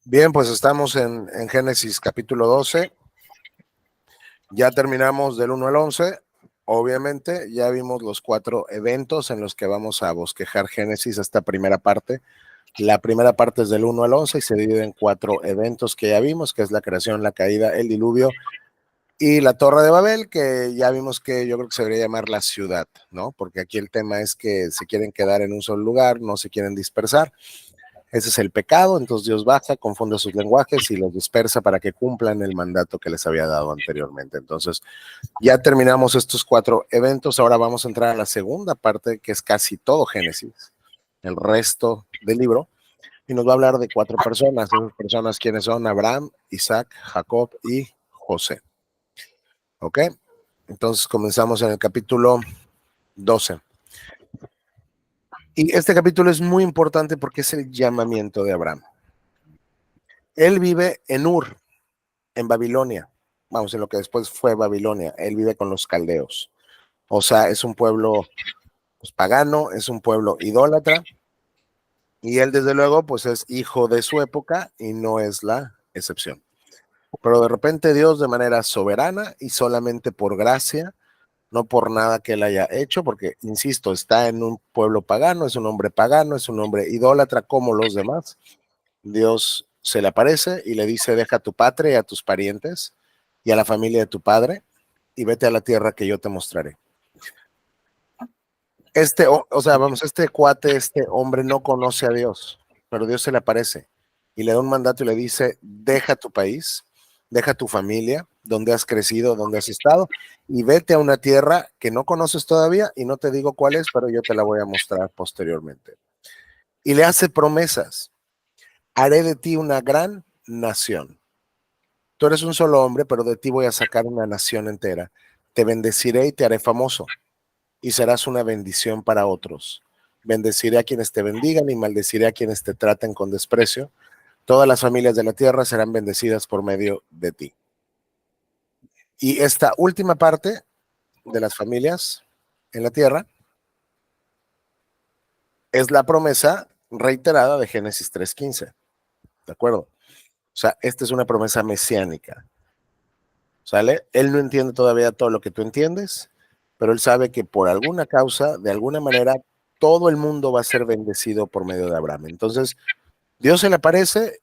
Bien, pues estamos en Génesis capítulo 12. Ya terminamos del 1 al 11. Obviamente ya vimos los 4 eventos en los que vamos a bosquejar Génesis, esta primera parte. La primera parte es del 1 al 11 y se divide en 4 eventos que ya vimos, que es la creación, la caída, el diluvio y la Torre de Babel, que ya vimos que yo creo que se debería llamar la ciudad, ¿no? Porque aquí el tema es que se quieren quedar en un solo lugar, no se quieren dispersar. Ese es el pecado, entonces Dios baja, confunde sus lenguajes y los dispersa para que cumplan el mandato que les había dado anteriormente. Entonces, ya terminamos estos 4 eventos, ahora vamos a entrar a la segunda parte, que es casi todo Génesis, el resto del libro, y nos va a hablar de 4 personas. Esas personas, ¿quiénes son? Abraham, Isaac, Jacob y José. ¿Ok? Entonces comenzamos en el capítulo 12. Y este capítulo es muy importante porque es el llamamiento de Abraham. Él vive en Ur, en Babilonia, vamos, en lo que después fue Babilonia. Él vive con los caldeos. O sea, es un pueblo pues, pagano, es un pueblo idólatra, y él desde luego pues es hijo de su época y no es la excepción. Pero de repente Dios, de manera soberana y solamente por gracia, no por nada que él haya hecho, porque, insisto, está en un pueblo pagano, es un hombre idólatra como los demás. Dios se le aparece y le dice: deja a tu patria y a tus parientes y a la familia de tu padre y vete a la tierra que yo te mostraré. Este cuate, este hombre no conoce a Dios, pero Dios se le aparece y le da un mandato y le dice: deja tu país, deja tu familia, donde has crecido, donde has estado, y vete a una tierra que no conoces todavía, y no te digo cuál es, pero yo te la voy a mostrar posteriormente. Y le hace promesas: haré de ti una gran nación. Tú eres un solo hombre, pero de ti voy a sacar una nación entera. Te bendeciré y te haré famoso, y serás una bendición para otros. Bendeciré a quienes te bendigan y maldeciré a quienes te traten con desprecio. Todas las familias de la tierra serán bendecidas por medio de ti. Y esta última parte de las familias en la tierra es la promesa reiterada de Génesis 3:15. ¿De acuerdo? O sea, esta es una promesa mesiánica. ¿Sale? Él no entiende todavía todo lo que tú entiendes, pero él sabe que por alguna causa, de alguna manera, todo el mundo va a ser bendecido por medio de Abraham. Entonces, Dios se le aparece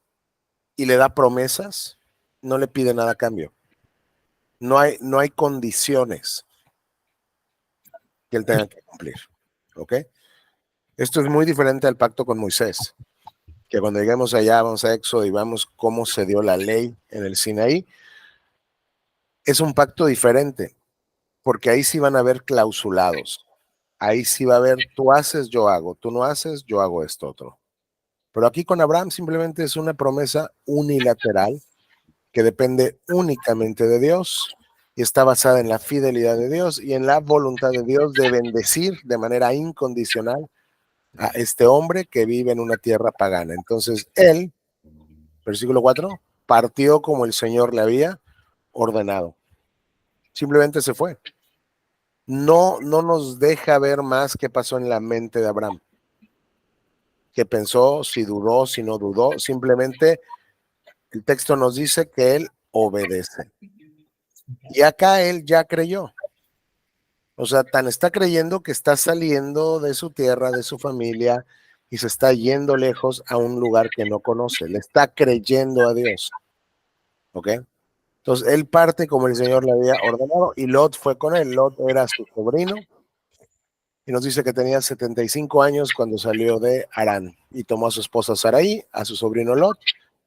y le da promesas, no le pide nada a cambio. No hay condiciones que él tenga que cumplir. ¿Ok? Esto es muy diferente al pacto con Moisés, que cuando lleguemos allá, vamos a Éxodo y vamos cómo se dio la ley en el Sinaí. Es un pacto diferente, porque ahí sí van a haber clausulados. Ahí sí va a haber: tú haces, yo hago; tú no haces, yo hago esto otro. Pero aquí con Abraham simplemente es una promesa unilateral que depende únicamente de Dios y está basada en la fidelidad de Dios y en la voluntad de Dios de bendecir de manera incondicional a este hombre que vive en una tierra pagana. Entonces él, versículo 4, partió como el Señor le había ordenado. Simplemente se fue. No nos deja ver más qué pasó en la mente de Abraham, qué pensó, si dudó, si no dudó. Simplemente el texto nos dice que él obedece. Y acá él ya creyó. O sea, tan está creyendo que está saliendo de su tierra, de su familia, y se está yendo lejos a un lugar que no conoce. Le está creyendo a Dios. ¿Ok? Entonces él parte como el Señor le había ordenado y Lot fue con él. Lot era su sobrino y nos dice que tenía 75 años cuando salió de Harán y tomó a su esposa Sarai, a su sobrino Lot,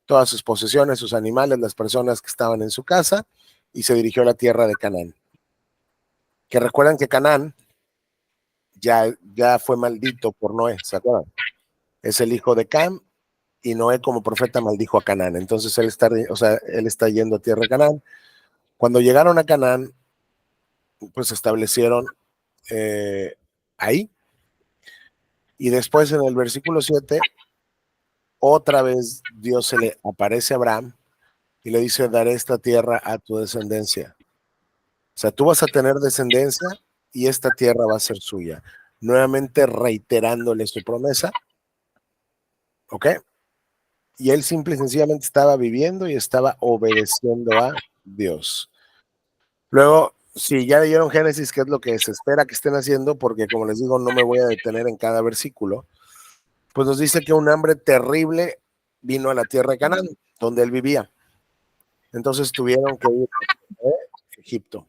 todas sus posesiones, sus animales, las personas que estaban en su casa, y se dirigió a la tierra de Canaán. Que recuerdan que Canaán ya fue maldito por Noé, ¿se acuerdan? Es el hijo de Cam, y Noé como profeta maldijo a Canaán. Entonces él está yendo a tierra de Canaán. Cuando llegaron a Canaán, pues se establecieron ahí. Y después en el versículo 7, otra vez Dios se le aparece a Abraham y le dice: daré esta tierra a tu descendencia. O sea, tú vas a tener descendencia y esta tierra va a ser suya. Nuevamente reiterándole su promesa. ¿Ok? y él simple y sencillamente estaba viviendo y estaba obedeciendo a Dios. Luego, si ya leyeron Génesis, ¿qué es lo que se espera que estén haciendo? Porque como les digo, no me voy a detener en cada versículo. Pues nos dice que un hambre terrible vino a la tierra de Canaán, donde él vivía. Entonces tuvieron que ir a Egipto,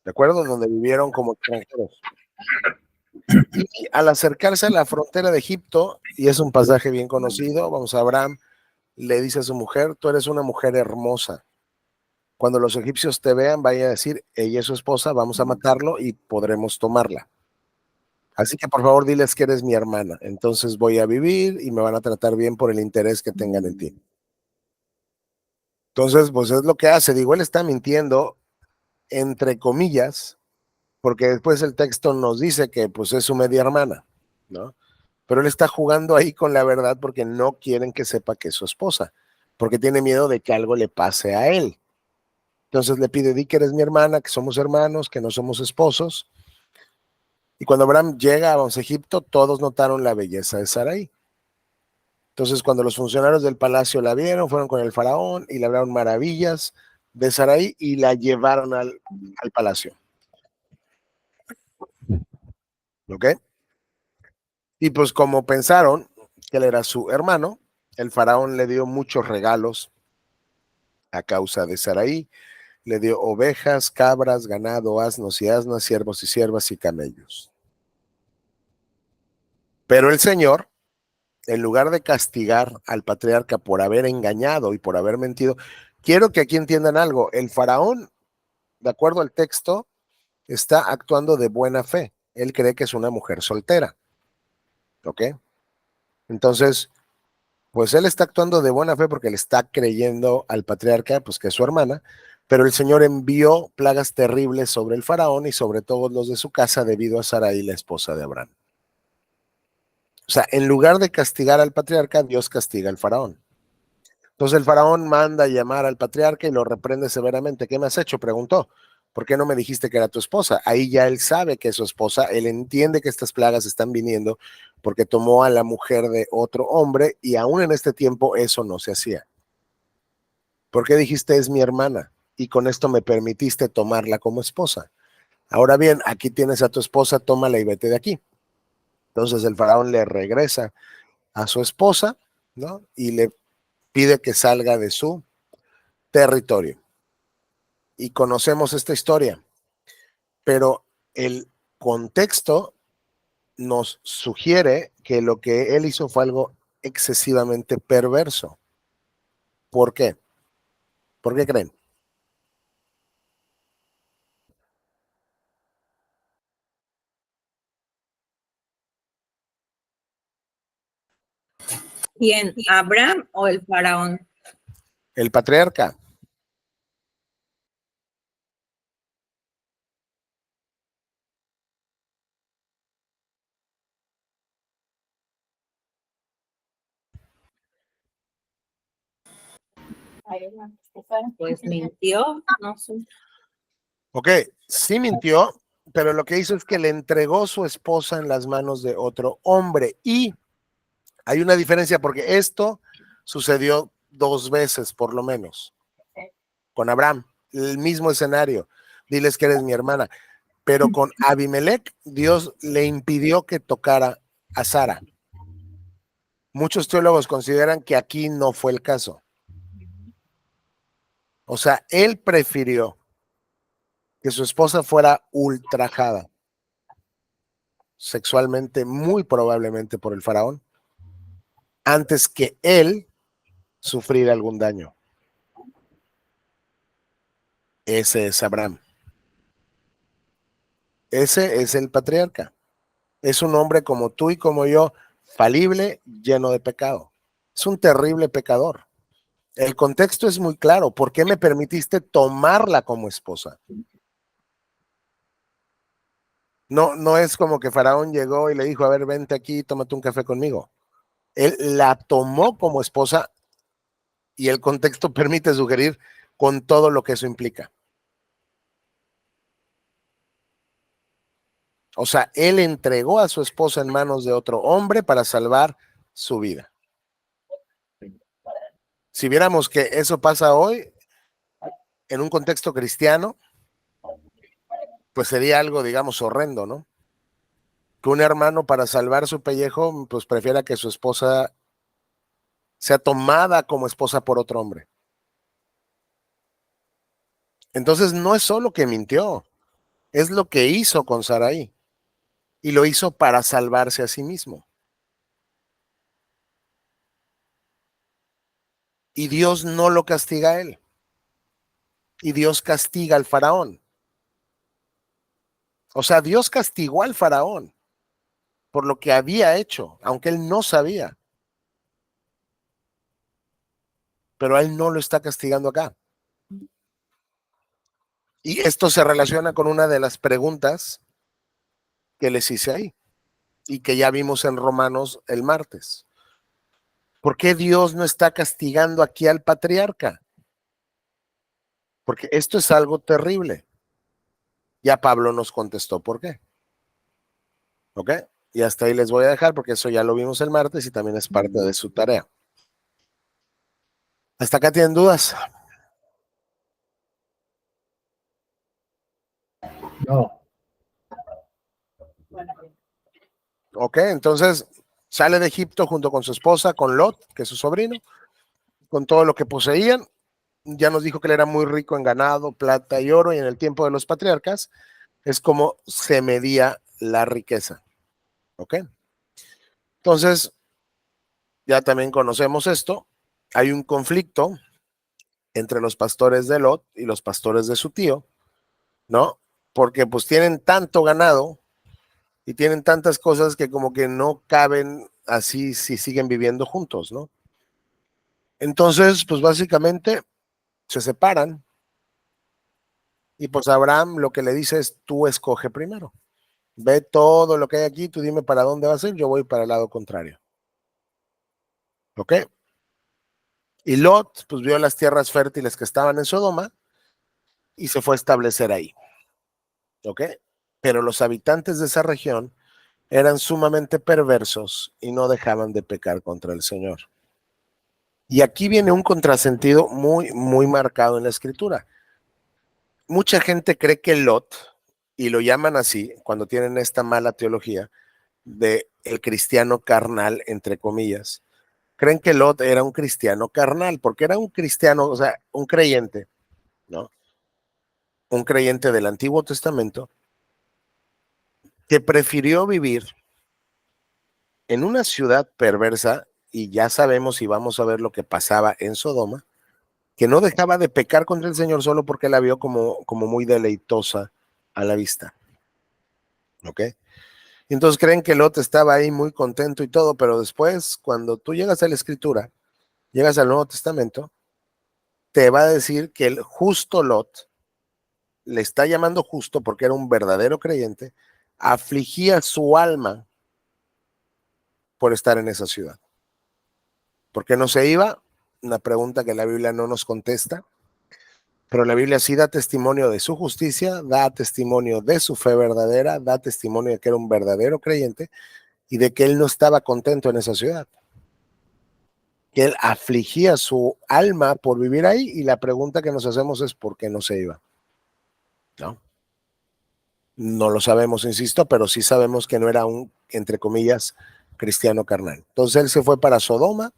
¿de acuerdo? Donde vivieron como extranjeros. Y al acercarse a la frontera de Egipto, y es un pasaje bien conocido, vamos a Abraham, le dice a su mujer, tú eres una mujer hermosa. Cuando los egipcios te vean, vaya a decir, ella es su esposa, vamos a matarlo y podremos tomarla. Así que por favor diles que eres mi hermana. Entonces voy a vivir y me van a tratar bien por el interés que tengan en ti. Entonces, pues es lo que hace. Digo, él está mintiendo, entre comillas, porque después el texto nos dice que pues es su media hermana, ¿no? Pero él está jugando ahí con la verdad porque no quieren que sepa que es su esposa, porque tiene miedo de que algo le pase a él. Entonces le pide, di que eres mi hermana, que somos hermanos, que no somos esposos. Y cuando Abraham llega a Egipto, todos notaron la belleza de Sarai. Entonces, cuando los funcionarios del palacio la vieron, fueron con el faraón y le hablaron maravillas de Sarai y la llevaron al palacio. ¿Ok? Y pues como pensaron que él era su hermano, el faraón le dio muchos regalos a causa de Sarai. Le dio ovejas, cabras, ganado, asnos y asnas, siervos y siervas y camellos. Pero el Señor, en lugar de castigar al patriarca por haber engañado y por haber mentido, quiero que aquí entiendan algo. El faraón, de acuerdo al texto, está actuando de buena fe. Él cree que es una mujer soltera. ¿Ok? Entonces, pues él está actuando de buena fe porque le está creyendo al patriarca, pues que es su hermana, pero el Señor envió plagas terribles sobre el faraón y sobre todos los de su casa debido a Sarai, la esposa de Abraham. O sea, en lugar de castigar al patriarca, Dios castiga al faraón. Entonces el faraón manda a llamar al patriarca y lo reprende severamente. ¿Qué me has hecho? Preguntó. ¿Por qué no me dijiste que era tu esposa? Ahí ya él sabe que es su esposa, él entiende que estas plagas están viniendo porque tomó a la mujer de otro hombre y aún en este tiempo eso no se hacía. ¿Por qué dijiste es mi hermana? Y con esto me permitiste tomarla como esposa. Ahora bien, aquí tienes a tu esposa, tómala y vete de aquí. Entonces el faraón le regresa a su esposa, ¿no? Y le pide que salga de su territorio. Y conocemos esta historia, pero el contexto nos sugiere que lo que él hizo fue algo excesivamente perverso. ¿Por qué? ¿Por qué creen? ¿Quién? ¿Abraham o el faraón? El patriarca. Pues mintió, no sé. Ok, sí mintió, pero lo que hizo es que le entregó su esposa en las manos de otro hombre. Y hay una diferencia porque esto sucedió 2 veces por lo menos con Abraham, el mismo escenario. Diles que eres mi hermana. Pero con Abimelech, Dios le impidió que tocara a Sara. Muchos teólogos consideran que aquí no fue el caso. O sea, él prefirió que su esposa fuera ultrajada sexualmente, muy probablemente por el faraón, antes que él sufrir algún daño. Ese es Abraham. Ese es el patriarca. Es un hombre como tú y como yo, falible, lleno de pecado. Es un terrible pecador. El contexto es muy claro. ¿Por qué me permitiste tomarla como esposa? No, no es como que Faraón llegó y le dijo, a ver, vente aquí, tómate un café conmigo. Él la tomó como esposa y el contexto permite sugerir con todo lo que eso implica. O sea, él entregó a su esposa en manos de otro hombre para salvar su vida. Si viéramos que eso pasa hoy en un contexto cristiano, pues sería algo, digamos, horrendo, ¿no? Que un hermano para salvar su pellejo, pues prefiera que su esposa sea tomada como esposa por otro hombre. Entonces no es solo que mintió, es lo que hizo con Sarai. Y lo hizo para salvarse a sí mismo. Y Dios no lo castiga a él. Y Dios castiga al faraón. O sea, Dios castigó al faraón por lo que había hecho, aunque él no sabía. Pero a él no lo está castigando acá. Y esto se relaciona con una de las preguntas que les hice ahí y que ya vimos en Romanos el martes. ¿Por qué Dios no está castigando aquí al patriarca? Porque esto es algo terrible. Ya Pablo nos contestó por qué. ¿Ok? Y hasta ahí les voy a dejar porque eso ya lo vimos el martes y también es parte de su tarea. ¿Hasta acá tienen dudas? No. Ok, entonces sale de Egipto junto con su esposa, con Lot, que es su sobrino, con todo lo que poseían. Ya nos dijo que él era muy rico en ganado, plata y oro, y en el tiempo de los patriarcas es como se medía la riqueza. ¿Ok? Entonces, ya también conocemos esto. Hay un conflicto entre los pastores de Lot y los pastores de su tío, ¿no? Porque pues tienen tanto ganado y tienen tantas cosas que como que no caben así si siguen viviendo juntos, ¿no? Entonces, pues básicamente se separan y pues Abraham lo que le dice es, tú escoge primero. Ve todo lo que hay aquí, tú dime para dónde vas a ir, yo voy para el lado contrario. ¿Ok? Y Lot, pues vio las tierras fértiles que estaban en Sodoma y se fue a establecer ahí. ¿Ok? Pero los habitantes de esa región eran sumamente perversos y no dejaban de pecar contra el Señor. Y aquí viene un contrasentido muy, muy marcado en la escritura. Mucha gente cree que Lot, y lo llaman así cuando tienen esta mala teología de el cristiano carnal, entre comillas, creen que Lot era un cristiano carnal, porque era un cristiano, o sea, un creyente, ¿no? Un creyente del Antiguo Testamento que prefirió vivir en una ciudad perversa, y ya sabemos y vamos a ver lo que pasaba en Sodoma, que no dejaba de pecar contra el Señor solo porque la vio como muy deleitosa a la vista. ¿Ok? Entonces creen que Lot estaba ahí muy contento y todo, pero después, cuando tú llegas a la Escritura, llegas al Nuevo Testamento, te va a decir que el justo Lot, le está llamando justo porque era un verdadero creyente, afligía su alma por estar en esa ciudad. ¿Por qué no se iba? Una pregunta que la Biblia no nos contesta, pero la Biblia sí da testimonio de su justicia, da testimonio de su fe verdadera, da testimonio de que era un verdadero creyente y de que él no estaba contento en esa ciudad, que él afligía su alma por vivir ahí, y la pregunta que nos hacemos es ¿por qué no se iba? ¿No? No lo sabemos, insisto, pero sí sabemos que no era un, entre comillas, cristiano carnal. Entonces él se fue para Sodoma,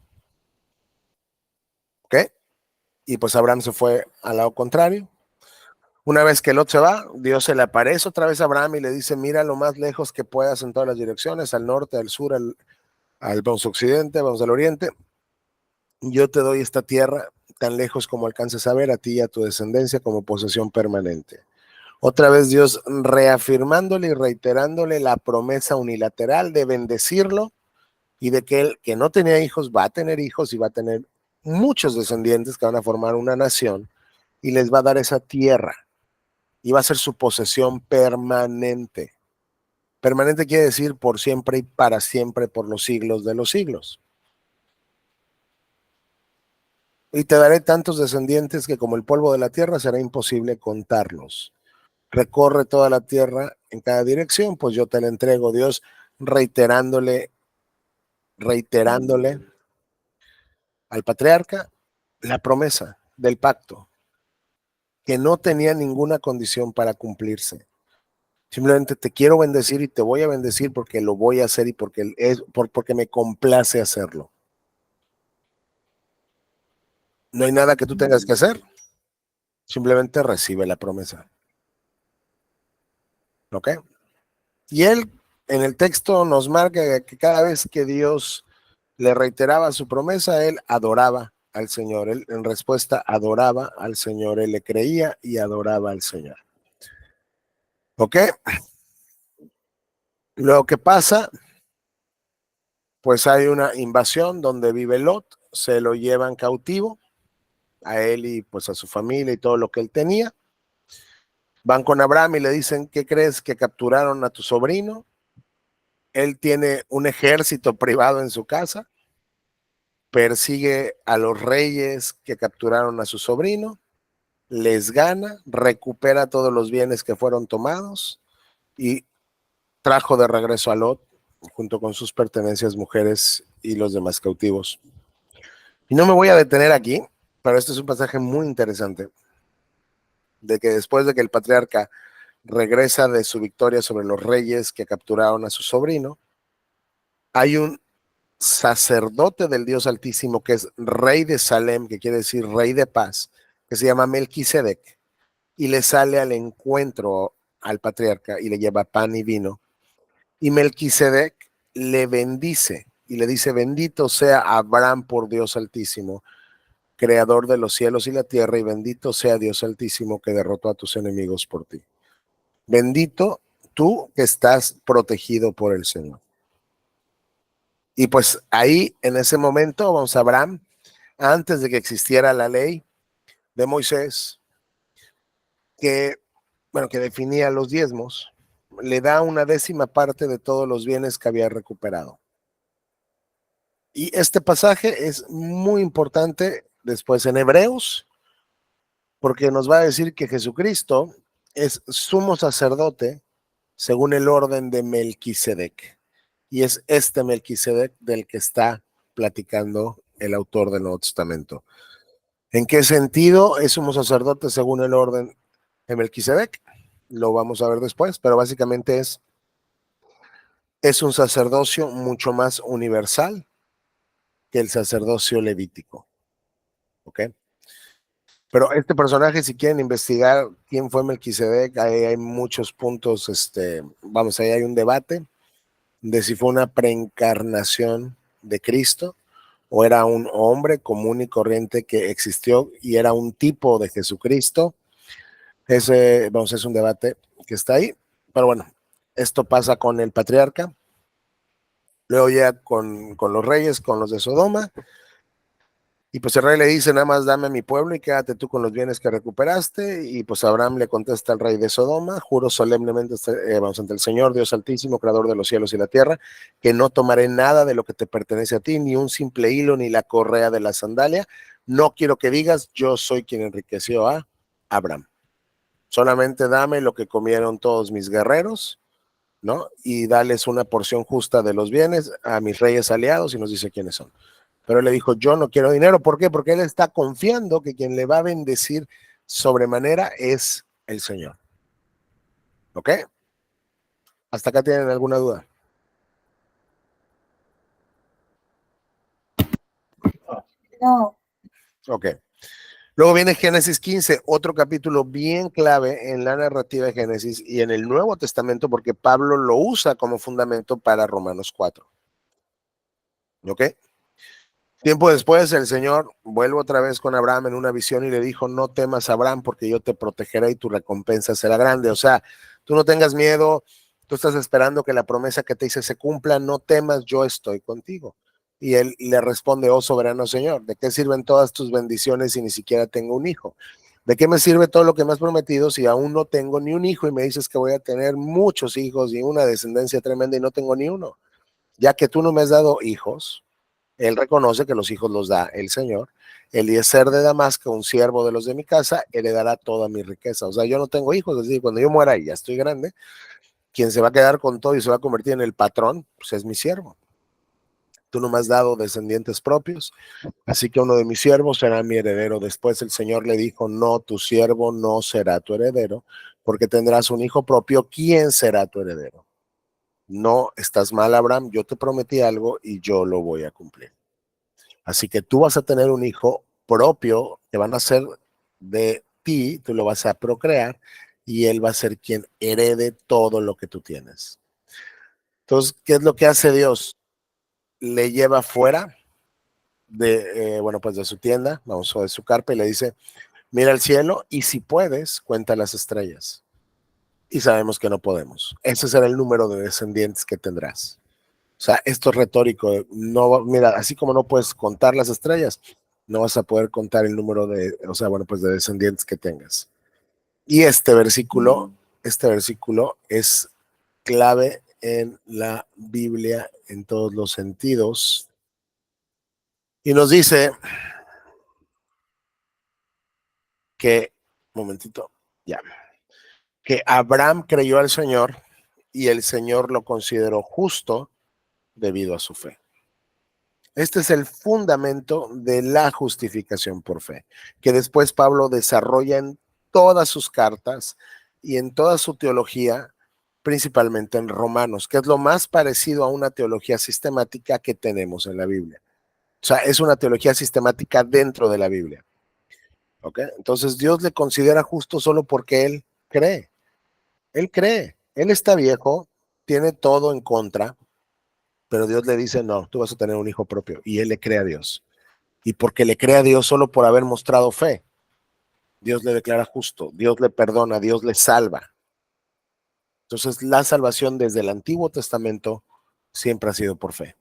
¿ok? Y pues Abraham se fue al lado contrario. Una vez que Lot se va, Dios se le aparece otra vez a Abraham y le dice, mira lo más lejos que puedas en todas las direcciones, al norte, al sur, vamos occidente, vamos al oriente. Yo te doy esta tierra tan lejos como alcances a ver, a ti y a tu descendencia como posesión permanente. Otra vez Dios reafirmándole y reiterándole la promesa unilateral de bendecirlo y de que él, que no tenía hijos, va a tener hijos y va a tener muchos descendientes que van a formar una nación y les va a dar esa tierra y va a ser su posesión permanente. Permanente quiere decir por siempre y para siempre, por los siglos de los siglos. Y te daré tantos descendientes que como el polvo de la tierra será imposible contarlos. Recorre toda la tierra en cada dirección, pues yo te la entrego, Dios, reiterándole al patriarca la promesa del pacto, que no tenía ninguna condición para cumplirse. Simplemente te quiero bendecir y te voy a bendecir porque lo voy a hacer y porque me complace hacerlo. No hay nada que tú tengas que hacer. Simplemente recibe la promesa. ¿Ok? Y él en el texto nos marca que cada vez que Dios le reiteraba su promesa, él adoraba al Señor. Él en respuesta adoraba al Señor. Él le creía y adoraba al Señor. ¿Ok? Lo que pasa, pues hay una invasión donde vive Lot, se lo llevan cautivo a él y pues a su familia y todo lo que él tenía. Van con Abraham y le dicen, ¿qué crees que capturaron a tu sobrino? Él tiene un ejército privado en su casa, persigue a los reyes que capturaron a su sobrino, les gana, recupera todos los bienes que fueron tomados y trajo de regreso a Lot junto con sus pertenencias, mujeres y los demás cautivos. Y no me voy a detener aquí, pero este es un pasaje muy interesante, de que después de que el patriarca regresa de su victoria sobre los reyes que capturaron a su sobrino, hay un sacerdote del Dios Altísimo que es rey de Salem, que quiere decir rey de paz, que se llama Melquisedec, y le sale al encuentro al patriarca y le lleva pan y vino. Y Melquisedec le bendice y le dice, bendito sea Abraham por Dios Altísimo, creador de los cielos y la tierra, y bendito sea Dios Altísimo que derrotó a tus enemigos por ti. Bendito tú que estás protegido por el Señor. Y pues ahí, en ese momento, vamos a Abraham, antes de que existiera la ley de Moisés, que, bueno, que definía los diezmos, le da una décima parte de todos los bienes que había recuperado. Y este pasaje es muy importante después en Hebreos, porque nos va a decir que Jesucristo es sumo sacerdote según el orden de Melquisedec. Y es este Melquisedec del que está platicando el autor del Nuevo Testamento. ¿En qué sentido es sumo sacerdote según el orden de Melquisedec? Lo vamos a ver después, pero básicamente es un sacerdocio mucho más universal que el sacerdocio levítico. ¿Ok? Pero este personaje, si quieren investigar quién fue Melquisedec, ahí hay muchos puntos, vamos, ahí hay un debate de si fue una preencarnación de Cristo o era un hombre común y corriente que existió y era un tipo de Jesucristo. Ese, vamos, es un debate que está ahí, pero bueno, esto pasa con el patriarca, luego ya con los reyes, con los de Sodoma, y pues el rey le dice, nada más dame a mi pueblo y quédate tú con los bienes que recuperaste. Y pues Abraham le contesta al rey de Sodoma, juro solemnemente, vamos, ante el Señor, Dios Altísimo, creador de los cielos y la tierra, que no tomaré nada de lo que te pertenece a ti, ni un simple hilo, ni la correa de la sandalia. No quiero que digas, yo soy quien enriqueció a Abraham. Solamente dame lo que comieron todos mis guerreros, ¿no? Y dales una porción justa de los bienes a mis reyes aliados, y nos dice quiénes son. Pero él le dijo, yo no quiero dinero. ¿Por qué? Porque él está confiando que quien le va a bendecir sobremanera es el Señor. ¿Ok? ¿Hasta acá tienen alguna duda? No. Ok. Luego viene Génesis 15, otro capítulo bien clave en la narrativa de Génesis y en el Nuevo Testamento, porque Pablo lo usa como fundamento para Romanos 4. ¿Ok? Tiempo después, el Señor vuelve otra vez con Abraham en una visión y le dijo, no temas, Abraham, porque yo te protegeré y tu recompensa será grande. O sea, tú no tengas miedo, tú estás esperando que la promesa que te hice se cumpla, no temas, yo estoy contigo. Y él le responde, oh soberano Señor, ¿de qué sirven todas tus bendiciones si ni siquiera tengo un hijo? ¿De qué me sirve todo lo que me has prometido si aún no tengo ni un hijo y me dices que voy a tener muchos hijos y una descendencia tremenda y no tengo ni uno? Ya que tú no me has dado hijos, él reconoce que los hijos los da el Señor. Eliezer de Damasco, un siervo de los de mi casa, heredará toda mi riqueza. O sea, yo no tengo hijos, es decir, cuando yo muera y ya estoy grande, quien se va a quedar con todo y se va a convertir en el patrón, pues es mi siervo. Tú no me has dado descendientes propios, así que uno de mis siervos será mi heredero. Después el Señor le dijo, no, tu siervo no será tu heredero, porque tendrás un hijo propio. ¿Quién será tu heredero? No, estás mal, Abraham, yo te prometí algo y yo lo voy a cumplir. Así que tú vas a tener un hijo propio que van a ser de ti, tú lo vas a procrear y él va a ser quien herede todo lo que tú tienes. Entonces, ¿qué es lo que hace Dios? Le lleva fuera pues de su tienda, vamos, o de su carpa y le dice, mira el cielo y si puedes, cuenta las estrellas. Y sabemos que no podemos. Ese será el número de descendientes que tendrás. O sea, esto es retórico. No, mira, así como no puedes contar las estrellas, no vas a poder contar el número de, pues de descendientes que tengas. Y este versículo es clave en la Biblia en todos los sentidos. Y nos dice que, momentito, ya, que Abraham creyó al Señor y el Señor lo consideró justo debido a su fe. Este es el fundamento de la justificación por fe, que después Pablo desarrolla en todas sus cartas y en toda su teología, principalmente en Romanos, que es lo más parecido a una teología sistemática que tenemos en la Biblia. O sea, es una teología sistemática dentro de la Biblia. ¿Ok? Entonces Dios le considera justo solo porque él cree. Él cree. Él está viejo, tiene todo en contra, pero Dios le dice, no, tú vas a tener un hijo propio. Y él le cree a Dios. Y porque le cree a Dios solo por haber mostrado fe, Dios le declara justo, Dios le perdona, Dios le salva. Entonces la salvación desde el Antiguo Testamento siempre ha sido por fe.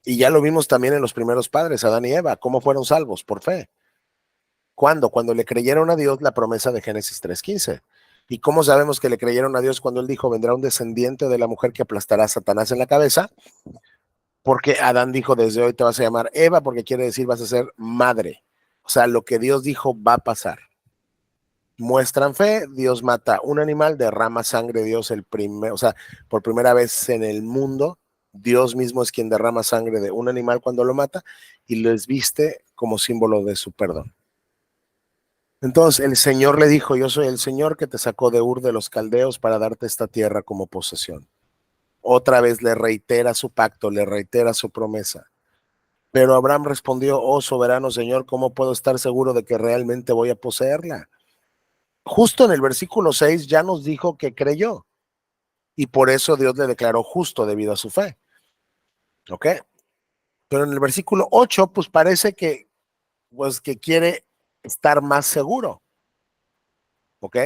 Y ya lo vimos también en los primeros padres, Adán y Eva, cómo fueron salvos por fe. ¿Cuándo? Cuando le creyeron a Dios la promesa de Génesis 3:15. ¿Y cómo sabemos que le creyeron a Dios cuando él dijo, vendrá un descendiente de la mujer que aplastará a Satanás en la cabeza? Porque Adán dijo, desde hoy te vas a llamar Eva, porque quiere decir vas a ser madre. O sea, lo que Dios dijo va a pasar. Muestran fe, Dios mata un animal, derrama sangre, Dios o sea, por primera vez en el mundo, Dios mismo es quien derrama sangre de un animal cuando lo mata y les viste como símbolo de su perdón. Entonces el Señor le dijo, yo soy el Señor que te sacó de Ur de los Caldeos para darte esta tierra como posesión. Otra vez le reitera su pacto, le reitera su promesa. Pero Abraham respondió, oh soberano Señor, ¿cómo puedo estar seguro de que realmente voy a poseerla? Justo en el versículo 6 ya nos dijo que creyó y por eso Dios le declaró justo debido a su fe. ¿Ok? Pero en el versículo 8 pues parece pues, que quiere estar más seguro. ¿Ok?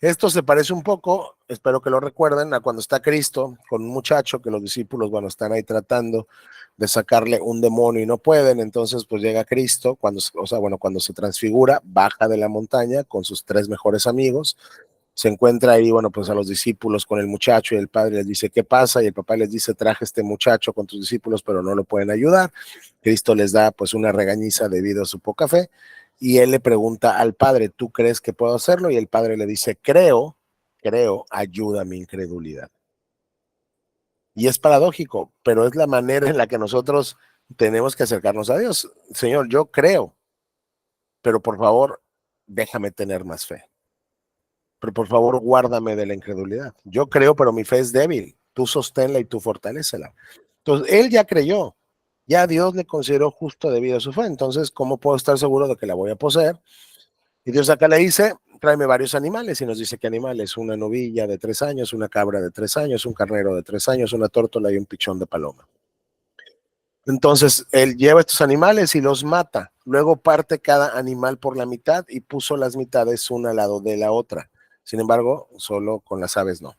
Esto se parece un poco, espero que lo recuerden, a cuando está Cristo con un muchacho que los discípulos, bueno, están ahí tratando de sacarle un demonio y no pueden, entonces pues llega Cristo, cuando se transfigura, baja de la montaña con sus 3 mejores amigos, se encuentra ahí, bueno, pues a los discípulos con el muchacho y el padre les dice, ¿qué pasa? Y el papá les dice, traje este muchacho con tus discípulos, pero no lo pueden ayudar. Cristo les da pues una regañiza debido a su poca fe y él le pregunta al padre, ¿tú crees que puedo hacerlo? Y el padre le dice, creo, ayuda a mi incredulidad. Y es paradójico, pero es la manera en la que nosotros tenemos que acercarnos a Dios. Señor, yo creo, pero por favor, déjame tener más fe. Pero por favor, guárdame de la incredulidad. Yo creo, pero mi fe es débil. Tú sosténla y tú fortalécela. Entonces, él ya creyó. Ya Dios le consideró justo debido a su fe. Entonces, ¿cómo puedo estar seguro de que la voy a poseer? Y Dios acá le dice, tráeme varios animales. Y nos dice qué animales. Una novilla de 3 años, una cabra de 3 años, un carnero de 3 años, una tórtola y un pichón de paloma. Entonces, él lleva estos animales y los mata. Luego parte cada animal por la mitad y puso las mitades una al lado de la otra. Sin embargo, solo con las aves no.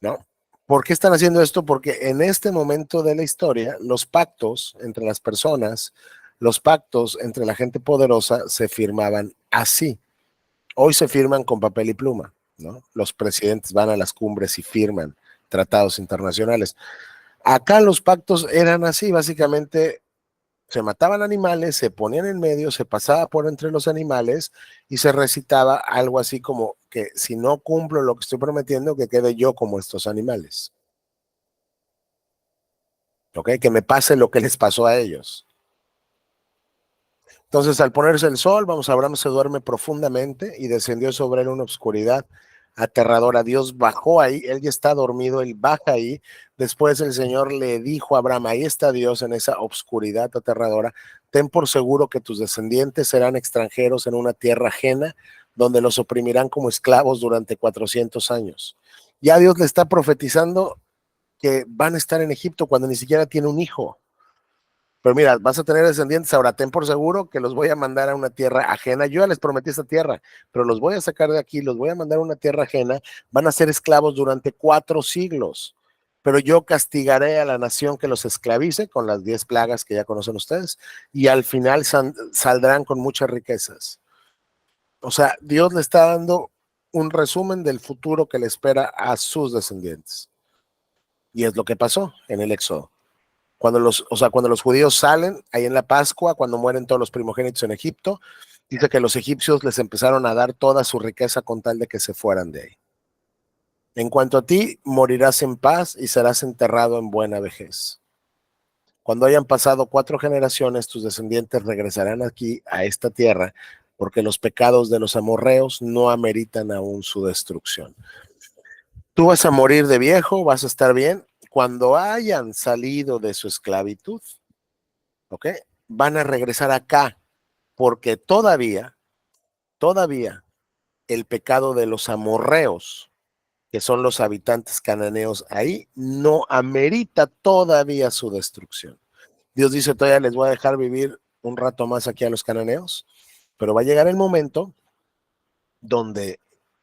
¿No? ¿Por qué están haciendo esto? Porque en este momento de la historia, los pactos entre las personas, los pactos entre la gente poderosa se firmaban así. Hoy se firman con papel y pluma, ¿no? Los presidentes van a las cumbres y firman tratados internacionales. Acá los pactos eran así, básicamente se mataban animales, se ponían en medio, se pasaba por entre los animales y se recitaba algo así como que si no cumplo lo que estoy prometiendo, que quede yo como estos animales. ¿ok? Que me pase lo que les pasó a ellos. Entonces, al ponerse el sol, Abraham se duerme profundamente y descendió sobre él una oscuridad aterradora. Dios bajó ahí, él ya está dormido, él baja ahí. Después el Señor le dijo a Abraham, ahí está Dios en esa oscuridad aterradora. Ten por seguro que tus descendientes serán extranjeros en una tierra ajena, donde los oprimirán como esclavos durante 400 años. Ya Dios le está profetizando que van a estar en Egipto cuando ni siquiera tiene un hijo. Pero mira, vas a tener descendientes, ahora ten por seguro que los voy a mandar a una tierra ajena. Yo ya les prometí esta tierra, pero los voy a sacar de aquí, los voy a mandar a una tierra ajena. Van a ser esclavos durante 4 siglos. Pero yo castigaré a la nación que los esclavice con las 10 plagas que ya conocen ustedes, y al final saldrán con muchas riquezas. O sea, Dios le está dando un resumen del futuro que le espera a sus descendientes. Y es lo que pasó en el Éxodo. Cuando los judíos salen ahí en la Pascua, cuando mueren todos los primogénitos en Egipto, dice que los egipcios les empezaron a dar toda su riqueza con tal de que se fueran de ahí. En cuanto a ti, morirás en paz y serás enterrado en buena vejez. Cuando hayan pasado 4 generaciones, tus descendientes regresarán aquí a esta tierra, porque los pecados de los amorreos no ameritan aún su destrucción. Tú vas a morir de viejo, vas a estar bien. Cuando hayan salido de su esclavitud, ¿ok? Van a regresar acá, porque todavía el pecado de los amorreos, que son los habitantes cananeos ahí, no amerita todavía su destrucción. Dios dice, todavía les voy a dejar vivir un rato más aquí a los cananeos, pero va a llegar el momento donde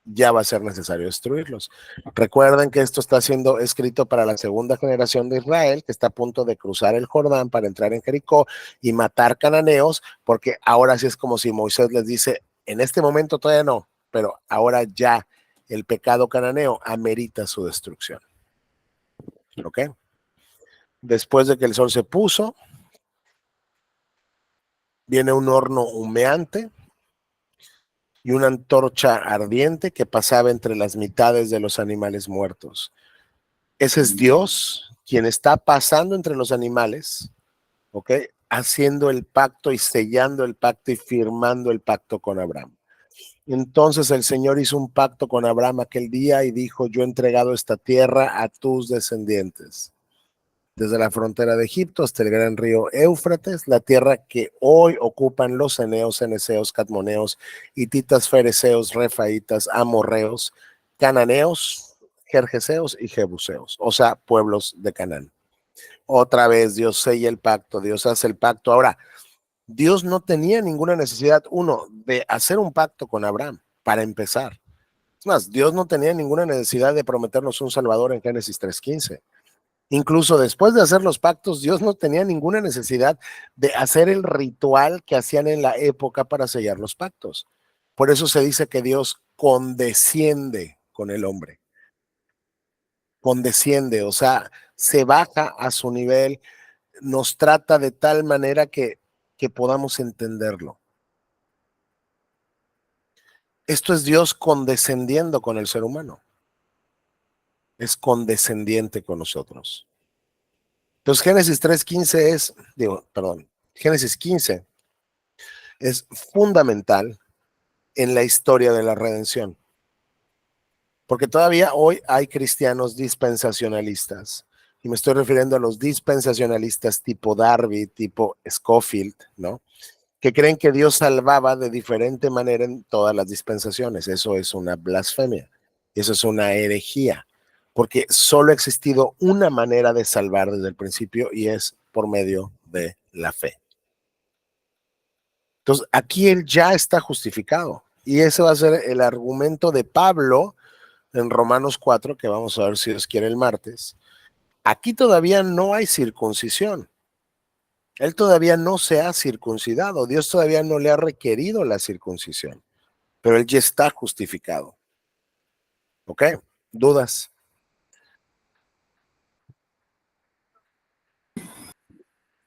ya va a ser necesario destruirlos. Recuerden que esto está siendo escrito para la segunda generación de Israel, que está a punto de cruzar el Jordán para entrar en Jericó y matar cananeos, porque ahora sí es como si Moisés les dice, en este momento todavía no, pero ahora ya el pecado cananeo amerita su destrucción. ¿Ok? Después de que el sol se puso, viene un horno humeante y una antorcha ardiente que pasaba entre las mitades de los animales muertos. Ese es Dios quien está pasando entre los animales, ¿ok? Haciendo el pacto y sellando el pacto y firmando el pacto con Abraham. Entonces el Señor hizo un pacto con Abraham aquel día y dijo, yo he entregado esta tierra a tus descendientes. Desde la frontera de Egipto hasta el gran río Éufrates, la tierra que hoy ocupan los eneos, ceneseos, cadmoneos, hititas, fereceos, refaitas, amorreos, cananeos, jerjeseos y jebuseos, o sea, pueblos de Canaán. Otra vez Dios sella el pacto, Dios hace el pacto. Ahora, Dios no tenía ninguna necesidad, uno, de hacer un pacto con Abraham, para empezar. Es más, Dios no tenía ninguna necesidad de prometernos un Salvador en Génesis 3:15. Incluso después de hacer los pactos, Dios no tenía ninguna necesidad de hacer el ritual que hacían en la época para sellar los pactos. Por eso se dice que Dios condesciende con el hombre. Condesciende, o sea, se baja a su nivel, nos trata de tal manera que podamos entenderlo. Esto es Dios condescendiendo con el ser humano. Es condescendiente con nosotros. Entonces Génesis 3:15 Génesis 15 es fundamental en la historia de la redención. Porque todavía hoy hay cristianos dispensacionalistas. Y me estoy refiriendo a los dispensacionalistas tipo Darby, tipo Scofield, ¿no? Que creen que Dios salvaba de diferente manera en todas las dispensaciones. Eso es una blasfemia. Eso es una herejía. Porque solo ha existido una manera de salvar desde el principio y es por medio de la fe. Entonces, aquí él ya está justificado. Y ese va a ser el argumento de Pablo en Romanos 4, que vamos a ver si Dios quiere el martes. Aquí todavía no hay circuncisión. Él todavía no se ha circuncidado. Dios todavía no le ha requerido la circuncisión. Pero él ya está justificado. ¿Ok? ¿Dudas?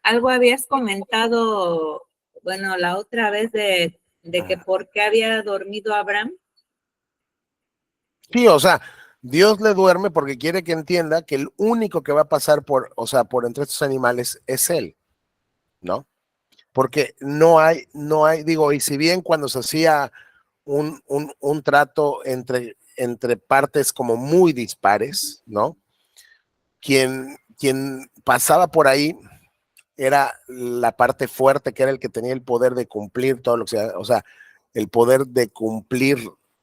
Algo habías comentado, bueno, la otra vez de que por qué había dormido Abraham. Sí, o sea, Dios le duerme porque quiere que entienda que el único que va a pasar por, o sea, por entre estos animales es él, ¿no? Porque digo, y si bien cuando se hacía un trato entre partes como muy dispares, ¿no? Quien pasaba por ahí era la parte fuerte, que era el que tenía el poder de cumplir todo lo que sea, o sea, el poder de cumplir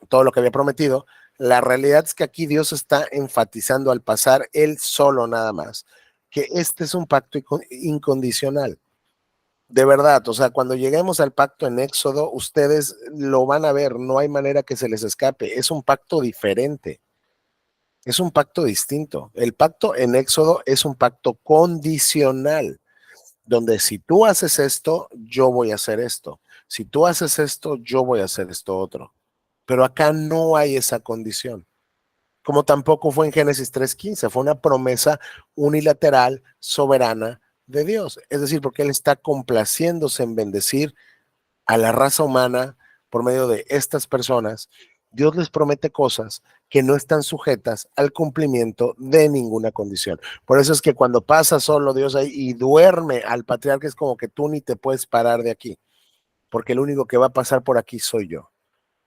todo lo que había prometido. La realidad es que aquí Dios está enfatizando al pasar él solo nada más, que este es un pacto incondicional. De verdad, o sea, cuando lleguemos al pacto en Éxodo, ustedes lo van a ver, no hay manera que se les escape, es un pacto diferente, es un pacto distinto. El pacto en Éxodo es un pacto condicional, donde si tú haces esto, yo voy a hacer esto. Si tú haces esto, yo voy a hacer esto otro. Pero acá no hay esa condición. Como tampoco fue en Génesis 3:15, fue una promesa unilateral, soberana de Dios. Es decir, porque Él está complaciéndose en bendecir a la raza humana por medio de estas personas. Dios les promete cosas que no están sujetas al cumplimiento de ninguna condición. Por eso es que cuando pasa solo Dios ahí y duerme al patriarca, es como que tú ni te puedes parar de aquí, porque el único que va a pasar por aquí soy yo,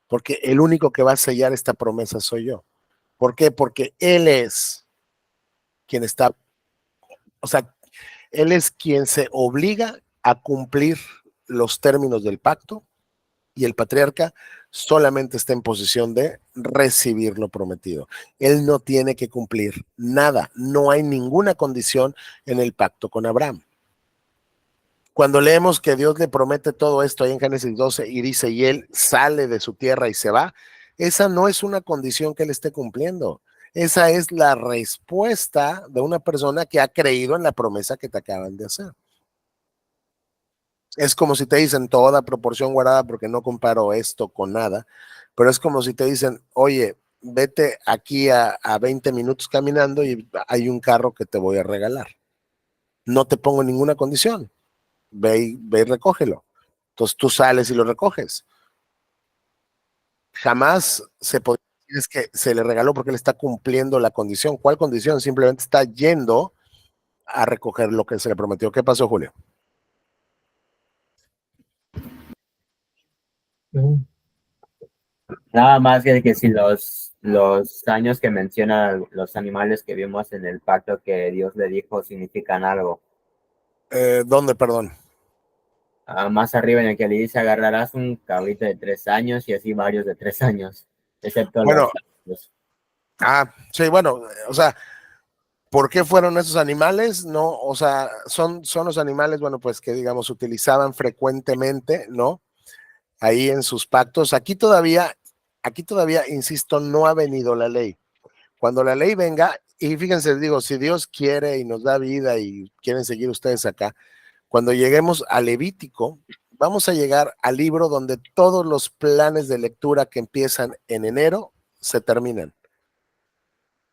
porque el único que va a sellar esta promesa soy yo. ¿Por qué? Porque Él es quien está, o sea, Él es quien se obliga a cumplir los términos del pacto, y el patriarca solamente está en posición de recibir lo prometido. Él no tiene que cumplir nada, no hay ninguna condición en el pacto con Abraham. Cuando leemos que Dios le promete todo esto ahí en Génesis 12 y dice, y él sale de su tierra y se va, esa no es una condición que él esté cumpliendo. Esa es la respuesta de una persona que ha creído en la promesa que te acaban de hacer. Es como si te dicen toda proporción guardada, porque no comparo esto con nada, pero es como si te dicen, oye, vete aquí a 20 minutos caminando y hay un carro que te voy a regalar. No te pongo ninguna condición. Ve y recógelo. Entonces tú sales y lo recoges. Jamás se podría decir es que se le regaló porque él está cumpliendo la condición. ¿Cuál condición? Simplemente está yendo a recoger lo que se le prometió. ¿Qué pasó, Julio? Nada más que si los años que menciona los animales que vimos en el pacto que Dios le dijo significan algo. ¿Dónde, perdón? Más arriba en el que le dice agarrarás un cabrito de 3 años y así varios de 3 años, excepto Bueno, los... sí, bueno, o sea, ¿por qué fueron esos animales? No, o sea, son los animales, bueno, pues que digamos utilizaban frecuentemente, ¿no? Ahí en sus pactos. Aquí todavía, insisto, no ha venido la ley. Cuando la ley venga, y fíjense, digo, si Dios quiere y nos da vida y quieren seguir ustedes acá, cuando lleguemos a Levítico, vamos a llegar al libro donde todos los planes de lectura que empiezan en enero se terminan.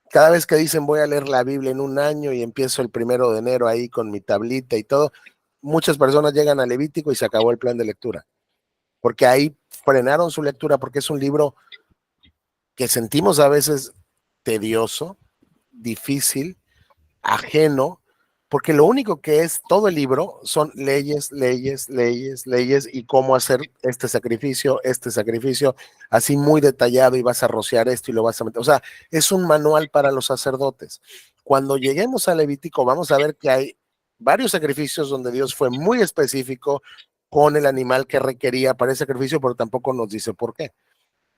Cada vez que dicen voy a leer la Biblia en un año y empiezo el 1 de enero ahí con mi tablita y todo, muchas personas llegan a Levítico y se acabó el plan de lectura, porque ahí frenaron su lectura, porque es un libro que sentimos a veces tedioso, difícil, ajeno, porque lo único que es todo el libro son leyes, leyes, leyes, leyes y cómo hacer este sacrificio, así muy detallado y vas a rociar esto y lo vas a meter. O sea, es un manual para los sacerdotes. Cuando lleguemos a Levítico vamos a ver que hay varios sacrificios donde Dios fue muy específico con el animal que requería para ese sacrificio, pero tampoco nos dice por qué.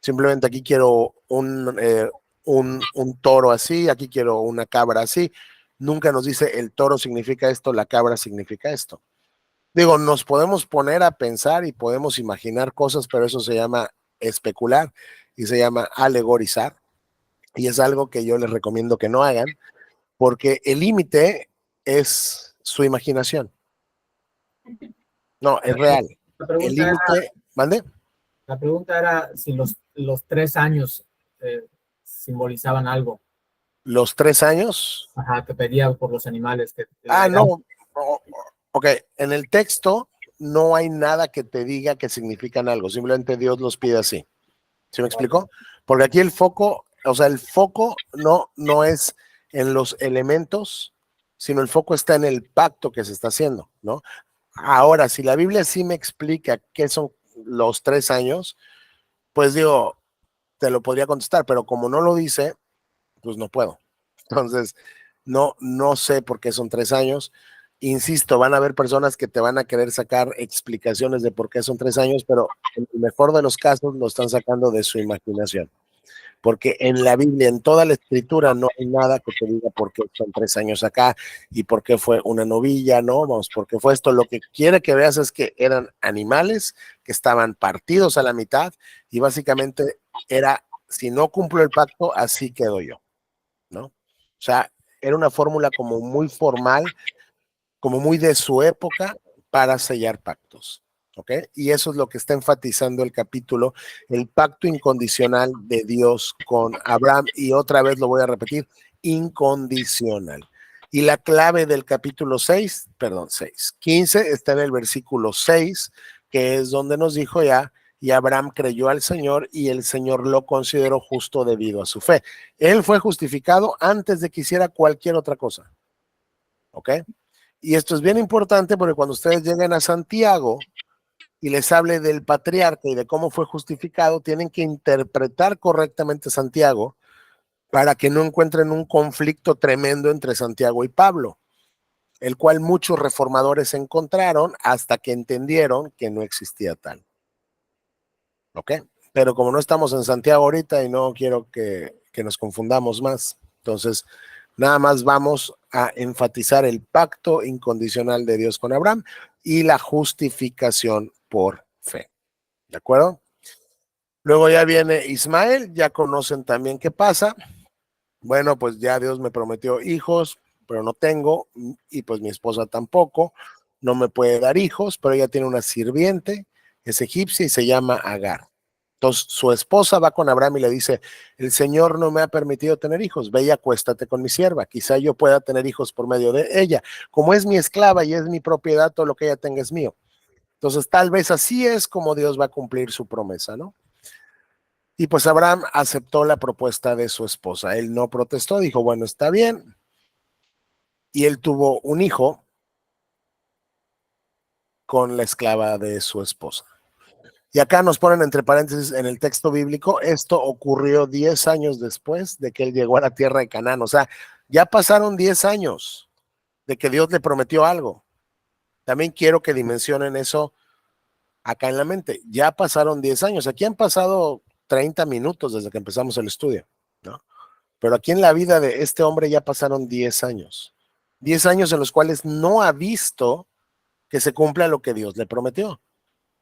Simplemente aquí quiero un toro así, aquí quiero una cabra así. Nunca nos dice el toro significa esto, la cabra significa esto. Digo, nos podemos poner a pensar y podemos imaginar cosas, pero eso se llama especular y se llama alegorizar. Y es algo que yo les recomiendo que no hagan, porque el límite es su imaginación. No, es real. El límite, ¿mande? La pregunta era si los 3 años simbolizaban algo. Los 3 años. Ajá, que pedía por los animales. No. Ok, en el texto no hay nada que te diga que significan algo, simplemente Dios los pide así. ¿Sí me explicó? Porque aquí el foco, o sea, el foco no es en los elementos, sino el foco está en el pacto que se está haciendo, ¿no? Ahora, si la Biblia sí me explica qué son los 3 años, pues digo, te lo podría contestar, pero como no lo dice, pues no puedo. Entonces, no sé por qué son 3 años. Insisto, van a haber personas que te van a querer sacar explicaciones de por qué son 3 años, pero en el mejor de los casos lo están sacando de su imaginación. Porque en la Biblia, en toda la escritura, no hay nada que te diga por qué son 3 años acá y por qué fue una novilla, ¿no? Vamos, porque fue esto. Lo que quiere que veas es que eran animales que estaban partidos a la mitad y básicamente era, si no cumplo el pacto, así quedo yo, ¿no? O sea, era una fórmula como muy formal, como muy de su época para sellar pactos. ¿Ok? Y eso es lo que está enfatizando el capítulo, el pacto incondicional de Dios con Abraham, y otra vez lo voy a repetir, incondicional. Y la clave del capítulo 15, está en el versículo 6, que es donde nos dijo ya, y Abraham creyó al Señor y el Señor lo consideró justo debido a su fe. Él fue justificado antes de que hiciera cualquier otra cosa. ¿Ok? Y esto es bien importante porque cuando ustedes lleguen a Santiago y les hable del patriarca y de cómo fue justificado, tienen que interpretar correctamente Santiago para que no encuentren un conflicto tremendo entre Santiago y Pablo, el cual muchos reformadores encontraron hasta que entendieron que no existía tal. ¿Ok? Pero como no estamos en Santiago ahorita y no quiero que nos confundamos más, entonces nada más vamos a enfatizar el pacto incondicional de Dios con Abraham y la justificación por fe. ¿De acuerdo? Luego ya viene Ismael, ya conocen también qué pasa. Bueno, pues ya Dios me prometió hijos, pero no tengo, y pues mi esposa tampoco, no me puede dar hijos, pero ella tiene una sirviente, es egipcia y se llama Agar. Entonces su esposa va con Abraham y le dice, el Señor no me ha permitido tener hijos, ve y acuéstate con mi sierva, quizá yo pueda tener hijos por medio de ella. Como es mi esclava y es mi propiedad, todo lo que ella tenga es mío. Entonces tal vez así es como Dios va a cumplir su promesa, ¿no? Y pues Abraham aceptó la propuesta de su esposa. Él no protestó, dijo, bueno, está bien. Y él tuvo un hijo con la esclava de su esposa. Y acá nos ponen entre paréntesis en el texto bíblico, esto ocurrió 10 años después de que él llegó a la tierra de Canaán. O sea, ya pasaron 10 años de que Dios le prometió algo. También quiero que dimensionen eso acá en la mente. Ya pasaron 10 años. Aquí han pasado 30 minutos desde que empezamos el estudio, ¿no? Pero aquí en la vida de este hombre ya pasaron 10 años. 10 años en los cuales no ha visto que se cumpla lo que Dios le prometió.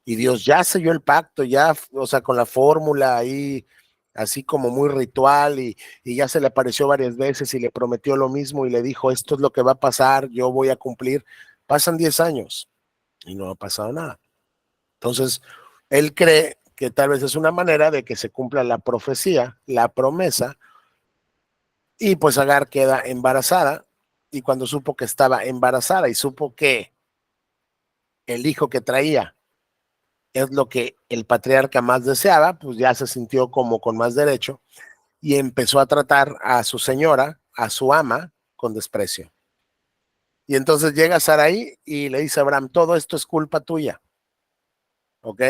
Y Dios ya selló el pacto, ya, o sea, con la fórmula ahí, así como muy ritual, y ya se le apareció varias veces y le prometió lo mismo y le dijo, esto es lo que va a pasar, yo voy a cumplir. Pasan 10 años y no ha pasado nada. Entonces, él cree que tal vez es una manera de que se cumpla la profecía, la promesa, y pues Agar queda embarazada, y cuando supo que estaba embarazada y supo que el hijo que traía es lo que el patriarca más deseaba, pues ya se sintió como con más derecho y empezó a tratar a su señora, a su ama, con desprecio. Y entonces llega Sarai y le dice a Abraham, todo esto es culpa tuya. ¿Ok?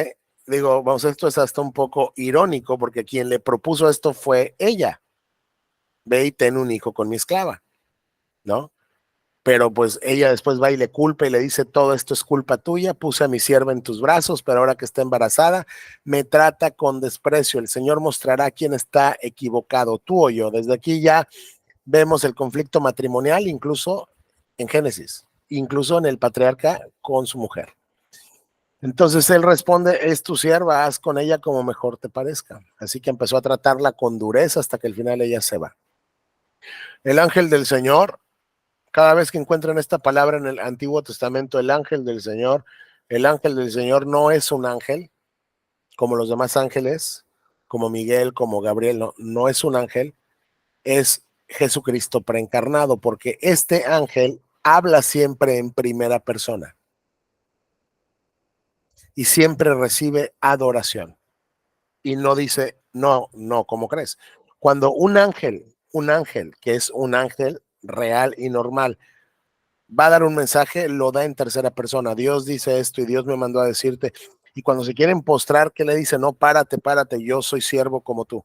Digo, vamos, esto es hasta un poco irónico porque quien le propuso esto fue ella. Ve y ten un hijo con mi esclava, ¿no? Pero pues ella después va y le culpa y le dice, todo esto es culpa tuya, puse a mi sierva en tus brazos, pero ahora que está embarazada, me trata con desprecio. El Señor mostrará quién está equivocado, tú o yo. Desde aquí ya vemos el conflicto matrimonial, incluso en Génesis, incluso en el patriarca con su mujer. Entonces él responde, es tu sierva, haz con ella como mejor te parezca. Así que empezó a tratarla con dureza hasta que al final ella se va. El ángel del Señor, cada vez que encuentran esta palabra en el Antiguo Testamento, el ángel del Señor no es un ángel como los demás ángeles, como Miguel, como Gabriel, no es un ángel, es Jesucristo preencarnado, porque este ángel habla siempre en primera persona y siempre recibe adoración y no dice, no, ¿cómo crees? Cuando un ángel que es un ángel real y normal, va a dar un mensaje, lo da en tercera persona. Dios dice esto y Dios me mandó a decirte. Y cuando se quieren postrar, ¿qué le dice? No, párate, yo soy siervo como tú.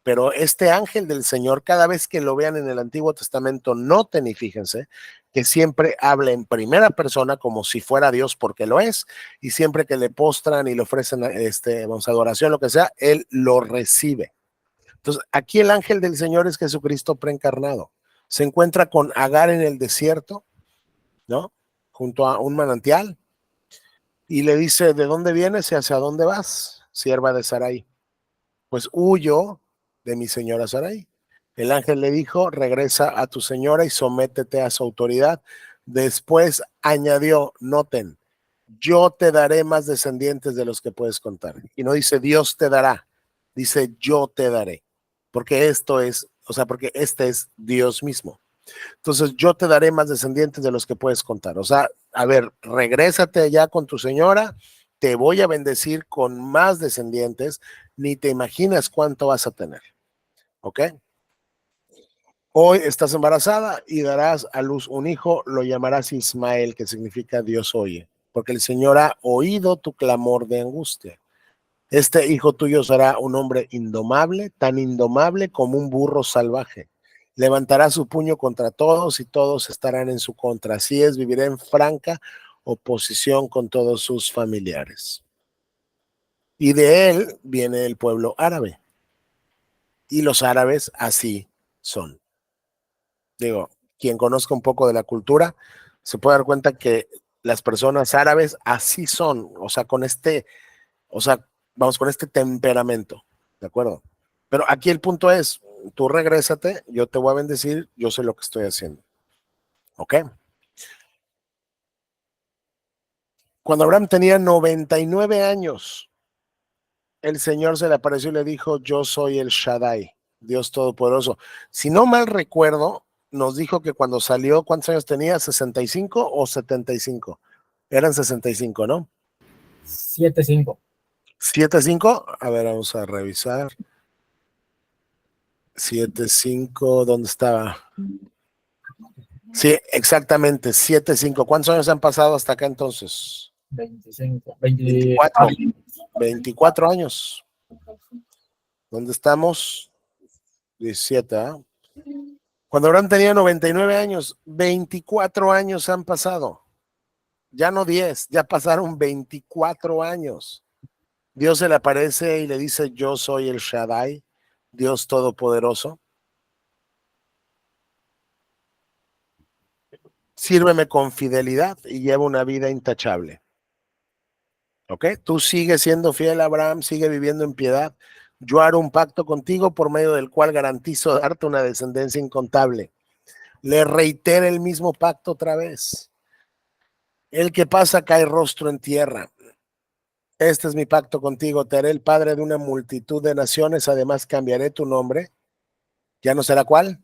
Pero este ángel del Señor, cada vez que lo vean en el Antiguo Testamento, noten y fíjense que siempre habla en primera persona como si fuera Dios, porque lo es, y siempre que le postran y le ofrecen adoración, lo que sea, él lo recibe. Entonces, aquí el ángel del Señor es Jesucristo preencarnado. Se encuentra con Agar en el desierto, ¿no? Junto a un manantial, y le dice, ¿de dónde vienes y hacia dónde vas, sierva de Sarai? Pues huyo de mi señora Sarai. El ángel le dijo, regresa a tu señora y sométete a su autoridad. Después añadió, noten, yo te daré más descendientes de los que puedes contar. Y no dice Dios te dará, dice yo te daré. Porque porque este es Dios mismo. Entonces yo te daré más descendientes de los que puedes contar. O sea, a ver, regrésate allá con tu señora, te voy a bendecir con más descendientes, ni te imaginas cuánto vas a tener. ¿Ok? Hoy estás embarazada y darás a luz un hijo, lo llamarás Ismael, que significa Dios oye, porque el Señor ha oído tu clamor de angustia. Este hijo tuyo será un hombre indomable, tan indomable como un burro salvaje. Levantará su puño contra todos y todos estarán en su contra. Así es, vivirá en franca oposición con todos sus familiares. Y de él viene el pueblo árabe. Y los árabes así son. Digo, quien conozca un poco de la cultura, se puede dar cuenta que las personas árabes así son, o sea, con este temperamento, ¿de acuerdo? Pero aquí el punto es, tú regrésate, yo te voy a bendecir, yo sé lo que estoy haciendo. ¿Ok? Cuando Abraham tenía 99 años, el Señor se le apareció y le dijo, yo soy el Shaddai, Dios Todopoderoso. Si no mal recuerdo, nos dijo que cuando salió, ¿cuántos años tenía? ¿65 o 75? Eran 65, ¿no? 7-5. 7-5, a ver, vamos a revisar. 7-5, ¿dónde estaba? Sí, exactamente, 7-5. ¿Cuántos años han pasado hasta acá entonces? 25. 24 años. ¿Dónde estamos? 17, ¿ah? Cuando Abraham tenía 99 años, 24 años han pasado. Ya no 10, ya pasaron 24 años. Dios se le aparece y le dice, yo soy el Shaddai, Dios Todopoderoso. Sírveme con fidelidad y lleva una vida intachable. ¿Ok? Tú sigues siendo fiel a Abraham, sigue viviendo en piedad. Yo haré un pacto contigo por medio del cual garantizo darte una descendencia incontable. Le reitera el mismo pacto otra vez. El que pasa cae rostro en tierra. Este es mi pacto contigo. Te haré el padre de una multitud de naciones. Además cambiaré tu nombre. Ya no será ¿cuál?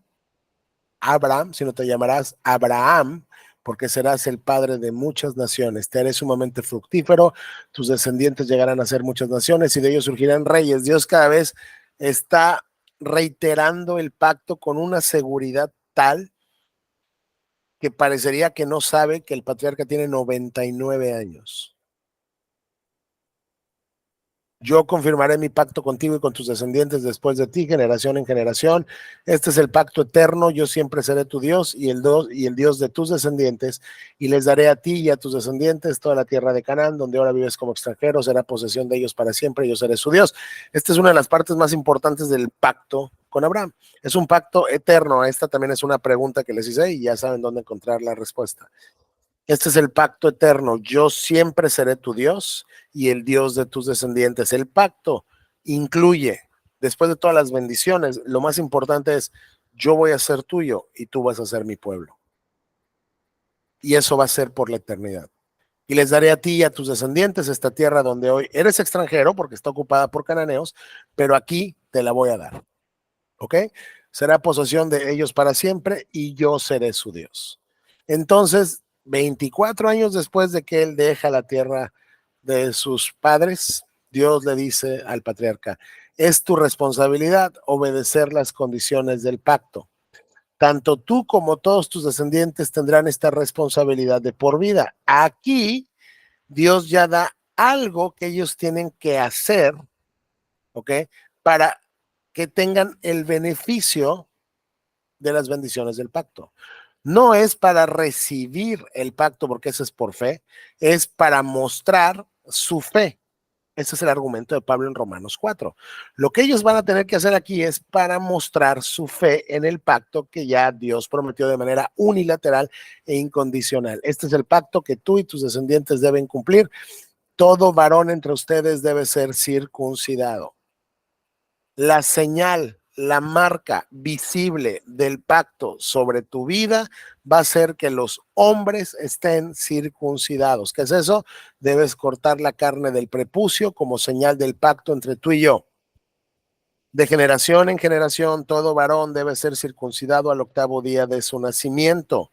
Abraham, sino te llamarás Abraham, porque serás el padre de muchas naciones. Te haré sumamente fructífero. Tus descendientes llegarán a ser muchas naciones y de ellos surgirán reyes. Dios cada vez está reiterando el pacto con una seguridad tal que parecería que no sabe que el patriarca tiene 99 años. Yo confirmaré mi pacto contigo y con tus descendientes después de ti, generación en generación. Este es el pacto eterno. Yo siempre seré tu Dios y el Dios de tus descendientes. Y les daré a ti y a tus descendientes toda la tierra de Canaán, donde ahora vives como extranjero. Será posesión de ellos para siempre. Yo seré su Dios. Esta es una de las partes más importantes del pacto con Abraham. Es un pacto eterno. Esta también es una pregunta que les hice y ya saben dónde encontrar la respuesta. Este es el pacto eterno. Yo siempre seré tu Dios y el Dios de tus descendientes. El pacto incluye, después de todas las bendiciones, lo más importante es, yo voy a ser tuyo y tú vas a ser mi pueblo. Y eso va a ser por la eternidad. Y les daré a ti y a tus descendientes esta tierra donde hoy eres extranjero porque está ocupada por cananeos, pero aquí te la voy a dar. ¿Ok? Será posesión de ellos para siempre y yo seré su Dios. Entonces, 24 años después de que él deja la tierra de sus padres, Dios le dice al patriarca, Es tu responsabilidad obedecer las condiciones del pacto. Tanto tú como todos tus descendientes tendrán esta responsabilidad de por vida. Aquí Dios ya da algo que ellos tienen que hacer, ¿ok? Para que tengan el beneficio de las bendiciones del pacto. No es para recibir el pacto, porque eso es por fe, es para mostrar su fe. Ese es el argumento de Pablo en Romanos 4. Lo que ellos van a tener que hacer aquí es para mostrar su fe en el pacto que ya Dios prometió de manera unilateral e incondicional. Este es el pacto que tú y tus descendientes deben cumplir. Todo varón entre ustedes debe ser circuncidado. La señal, la marca visible del pacto sobre tu vida va a ser que los hombres estén circuncidados. ¿Qué es eso? Debes cortar la carne del prepucio como señal del pacto entre tú y yo. De generación en generación, todo varón debe ser circuncidado al 8º día de su nacimiento.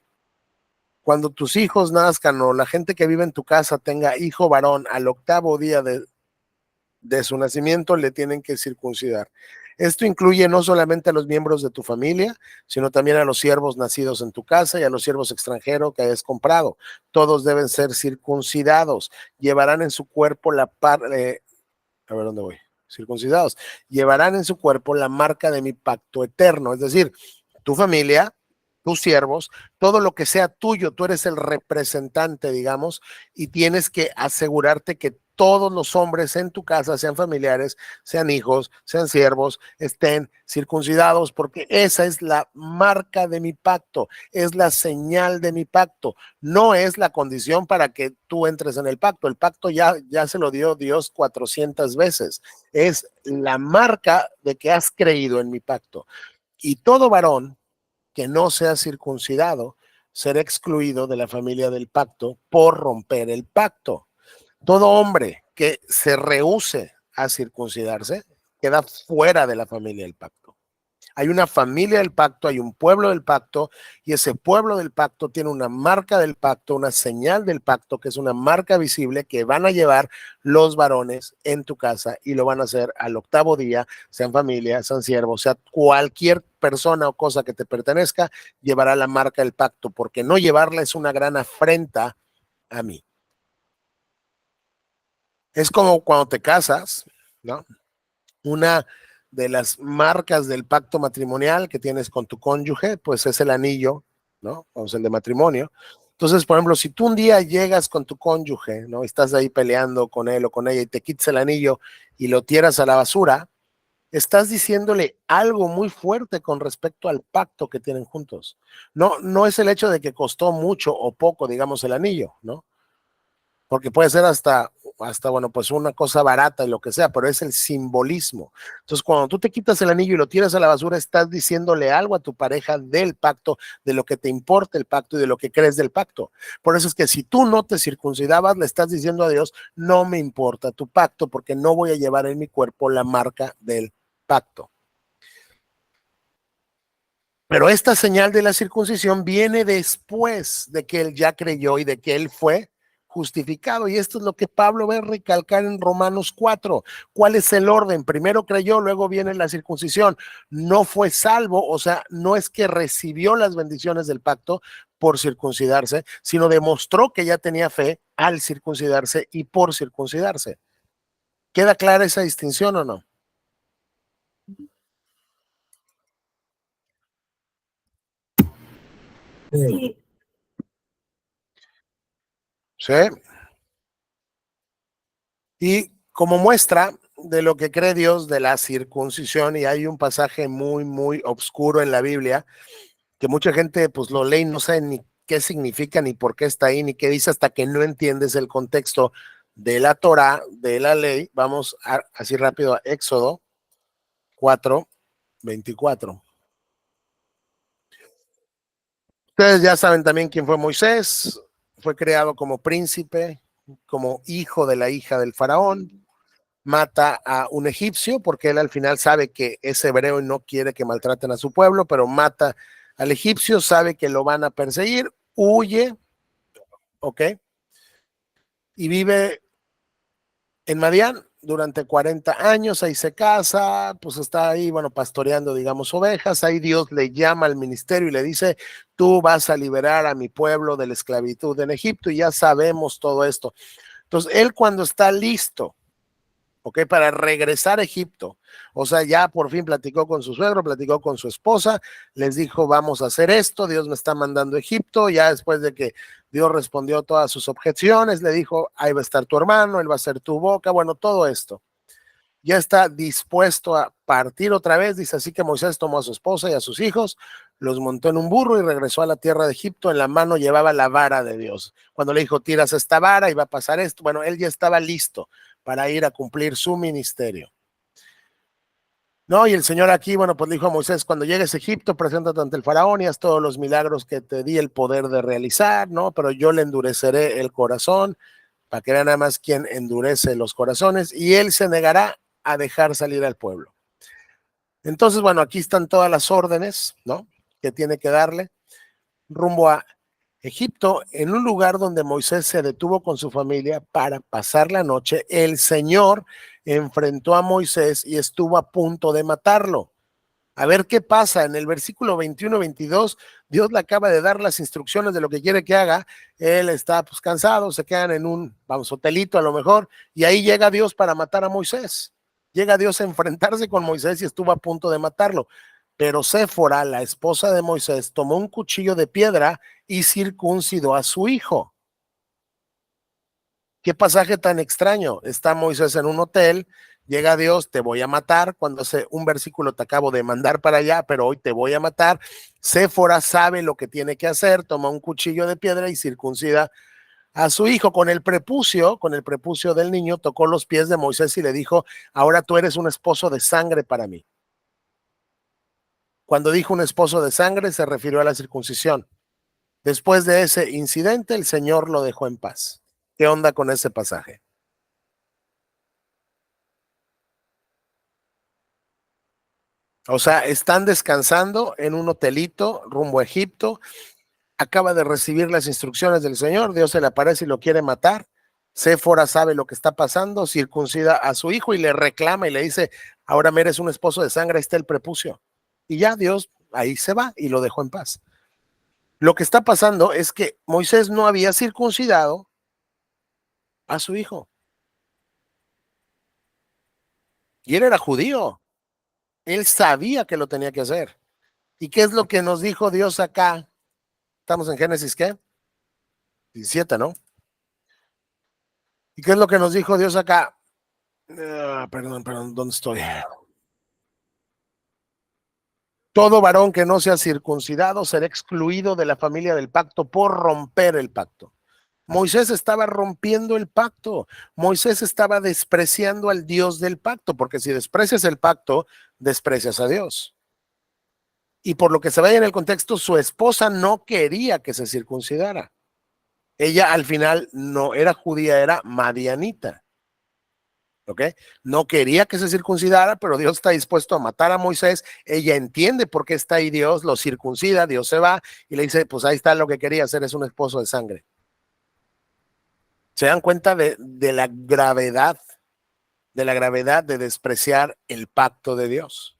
Cuando tus hijos nazcan o la gente que vive en tu casa tenga hijo varón, al 8º día de su nacimiento le tienen que circuncidar. Esto incluye no solamente a los miembros de tu familia, sino también a los siervos nacidos en tu casa y a los siervos extranjeros que hayas comprado. Todos deben ser circuncidados. Llevarán en su cuerpo la parte... a ver, ¿dónde voy? Circuncidados. Llevarán en su cuerpo la marca de mi pacto eterno. Es decir, tu familia, tus siervos, todo lo que sea tuyo, tú eres el representante, digamos, y tienes que asegurarte que todos los hombres en tu casa, sean familiares, sean hijos, sean siervos, estén circuncidados, porque esa es la marca de mi pacto, es la señal de mi pacto, no es la condición para que tú entres en el pacto. El pacto ya se lo dio Dios 400 veces, es la marca de que has creído en mi pacto. Y todo varón que no sea circuncidado será excluido de la familia del pacto por romper el pacto. Todo hombre que se rehúse a circuncidarse queda fuera de la familia del pacto. Hay una familia del pacto, hay un pueblo del pacto, y ese pueblo del pacto tiene una marca del pacto, una señal del pacto, que es una marca visible que van a llevar los varones en tu casa y lo van a hacer al 8º día, sean familia, sean siervos, sea cualquier persona o cosa que te pertenezca, llevará la marca del pacto, porque no llevarla es una gran afrenta a mí. Es como cuando te casas, ¿no? Una de las marcas del pacto matrimonial que tienes con tu cónyuge, pues es el anillo, ¿no? O sea, el de matrimonio. Entonces, por ejemplo, si tú un día llegas con tu cónyuge, ¿no? Estás ahí peleando con él o con ella y te quitas el anillo y lo tiras a la basura, estás diciéndole algo muy fuerte con respecto al pacto que tienen juntos. No es el hecho de que costó mucho o poco, digamos, el anillo, ¿no? Porque puede ser hasta, bueno, pues una cosa barata y lo que sea, pero es el simbolismo. Entonces, cuando tú te quitas el anillo y lo tiras a la basura, estás diciéndole algo a tu pareja del pacto, de lo que te importa el pacto y de lo que crees del pacto. Por eso es que si tú no te circuncidabas, le estás diciendo a Dios, no me importa tu pacto, porque no voy a llevar en mi cuerpo la marca del pacto. Pero esta señal de la circuncisión viene después de que él ya creyó y de que él fue justificado. Y esto es lo que Pablo va a recalcar en Romanos 4. ¿Cuál es el orden? Primero creyó, luego viene la circuncisión. No fue salvo, o sea, no es que recibió las bendiciones del pacto por circuncidarse, sino demostró que ya tenía fe al circuncidarse y por circuncidarse. ¿Queda clara esa distinción o no? Sí. Sí. Y como muestra de lo que cree Dios de la circuncisión, y hay un pasaje muy, muy oscuro en la Biblia, que mucha gente pues lo lee y no sabe ni qué significa, ni por qué está ahí, ni qué dice, hasta que no entiendes el contexto de la Torá, de la ley. Vamos así rápido a Éxodo 4:24. Ustedes ya saben también quién fue Moisés. Fue creado como príncipe, como hijo de la hija del faraón. Mata a un egipcio porque él al final sabe que es hebreo y no quiere que maltraten a su pueblo, pero mata al egipcio, sabe que lo van a perseguir, huye, ¿ok? Y vive en Madián, durante 40 años, ahí se casa, pues está ahí, bueno, pastoreando, digamos, ovejas. Ahí Dios le llama al ministerio y le dice, tú vas a liberar a mi pueblo de la esclavitud en Egipto, y ya sabemos todo esto. Entonces, él cuando está listo, ¿ok? Para regresar a Egipto, o sea, ya por fin platicó con su suegro, platicó con su esposa, les dijo, vamos a hacer esto, Dios me está mandando a Egipto. Ya después de que Dios respondió todas sus objeciones, le dijo, ahí va a estar tu hermano, él va a ser tu boca, bueno, todo esto. Ya está dispuesto a partir otra vez, dice. Así que Moisés tomó a su esposa y a sus hijos, los montó en un burro y regresó a la tierra de Egipto. En la mano llevaba la vara de Dios. Cuando le dijo, tiras esta vara y va a pasar esto, bueno, él ya estaba listo para ir a cumplir su ministerio. No, y el Señor aquí, bueno, pues le dijo a Moisés, cuando llegues a Egipto, preséntate ante el faraón y haz todos los milagros que te di el poder de realizar, ¿no? Pero yo le endureceré el corazón, para que vean nada más quién endurece los corazones, y él se negará a dejar salir al pueblo. Entonces, bueno, aquí están todas las órdenes, ¿no? Que tiene que darle rumbo a Egipto, en un lugar donde Moisés se detuvo con su familia para pasar la noche. El Señor enfrentó a Moisés y estuvo a punto de matarlo. A ver qué pasa en el versículo 21-22. Dios le acaba de dar las instrucciones de lo que quiere que haga. Él está pues cansado, se quedan en un, vamos, hotelito a lo mejor, y ahí llega Dios para matar a Moisés. Llega Dios a enfrentarse con Moisés y estuvo a punto de matarlo. Pero Séfora, la esposa de Moisés, tomó un cuchillo de piedra y circuncidó a su hijo. Qué pasaje tan extraño. Está Moisés en un hotel, llega Dios, te voy a matar. Cuando hace un versículo te acabo de mandar para allá, pero hoy te voy a matar. Séfora sabe lo que tiene que hacer, toma un cuchillo de piedra y circuncida a su hijo. Con el prepucio del niño, tocó los pies de Moisés y le dijo, ahora tú eres un esposo de sangre para mí. Cuando dijo un esposo de sangre, se refirió a la circuncisión. Después de ese incidente, el Señor lo dejó en paz. ¿Qué onda con ese pasaje? O sea, están descansando en un hotelito rumbo a Egipto. Acaba de recibir las instrucciones del Señor. Dios se le aparece y lo quiere matar. Séfora sabe lo que está pasando, circuncida a su hijo y le reclama y le dice, ahora me eres un esposo de sangre, ahí está el prepucio. Y ya Dios ahí se va y lo dejó en paz. Lo que está pasando es que Moisés no había circuncidado a su hijo. Y él era judío. Él sabía que lo tenía que hacer. ¿Y qué es lo que nos dijo Dios acá? Estamos en Génesis, ¿qué? 17, ¿no? ¿Y qué es lo que nos dijo Dios acá? Perdón, ¿dónde estoy? Todo varón que no sea circuncidado será excluido de la familia del pacto por romper el pacto. Moisés estaba rompiendo el pacto. Moisés estaba despreciando al Dios del pacto, porque si desprecias el pacto, desprecias a Dios. Y por lo que se ve en el contexto, su esposa no quería que se circuncidara. Ella al final no era judía, era madianita. ¿Ok? No quería que se circuncidara, pero Dios está dispuesto a matar a Moisés. Ella entiende por qué está ahí Dios, lo circuncida, Dios se va y le dice, pues ahí está lo que quería hacer, es un esposo de sangre. ¿Se dan cuenta de la gravedad de despreciar el pacto de Dios?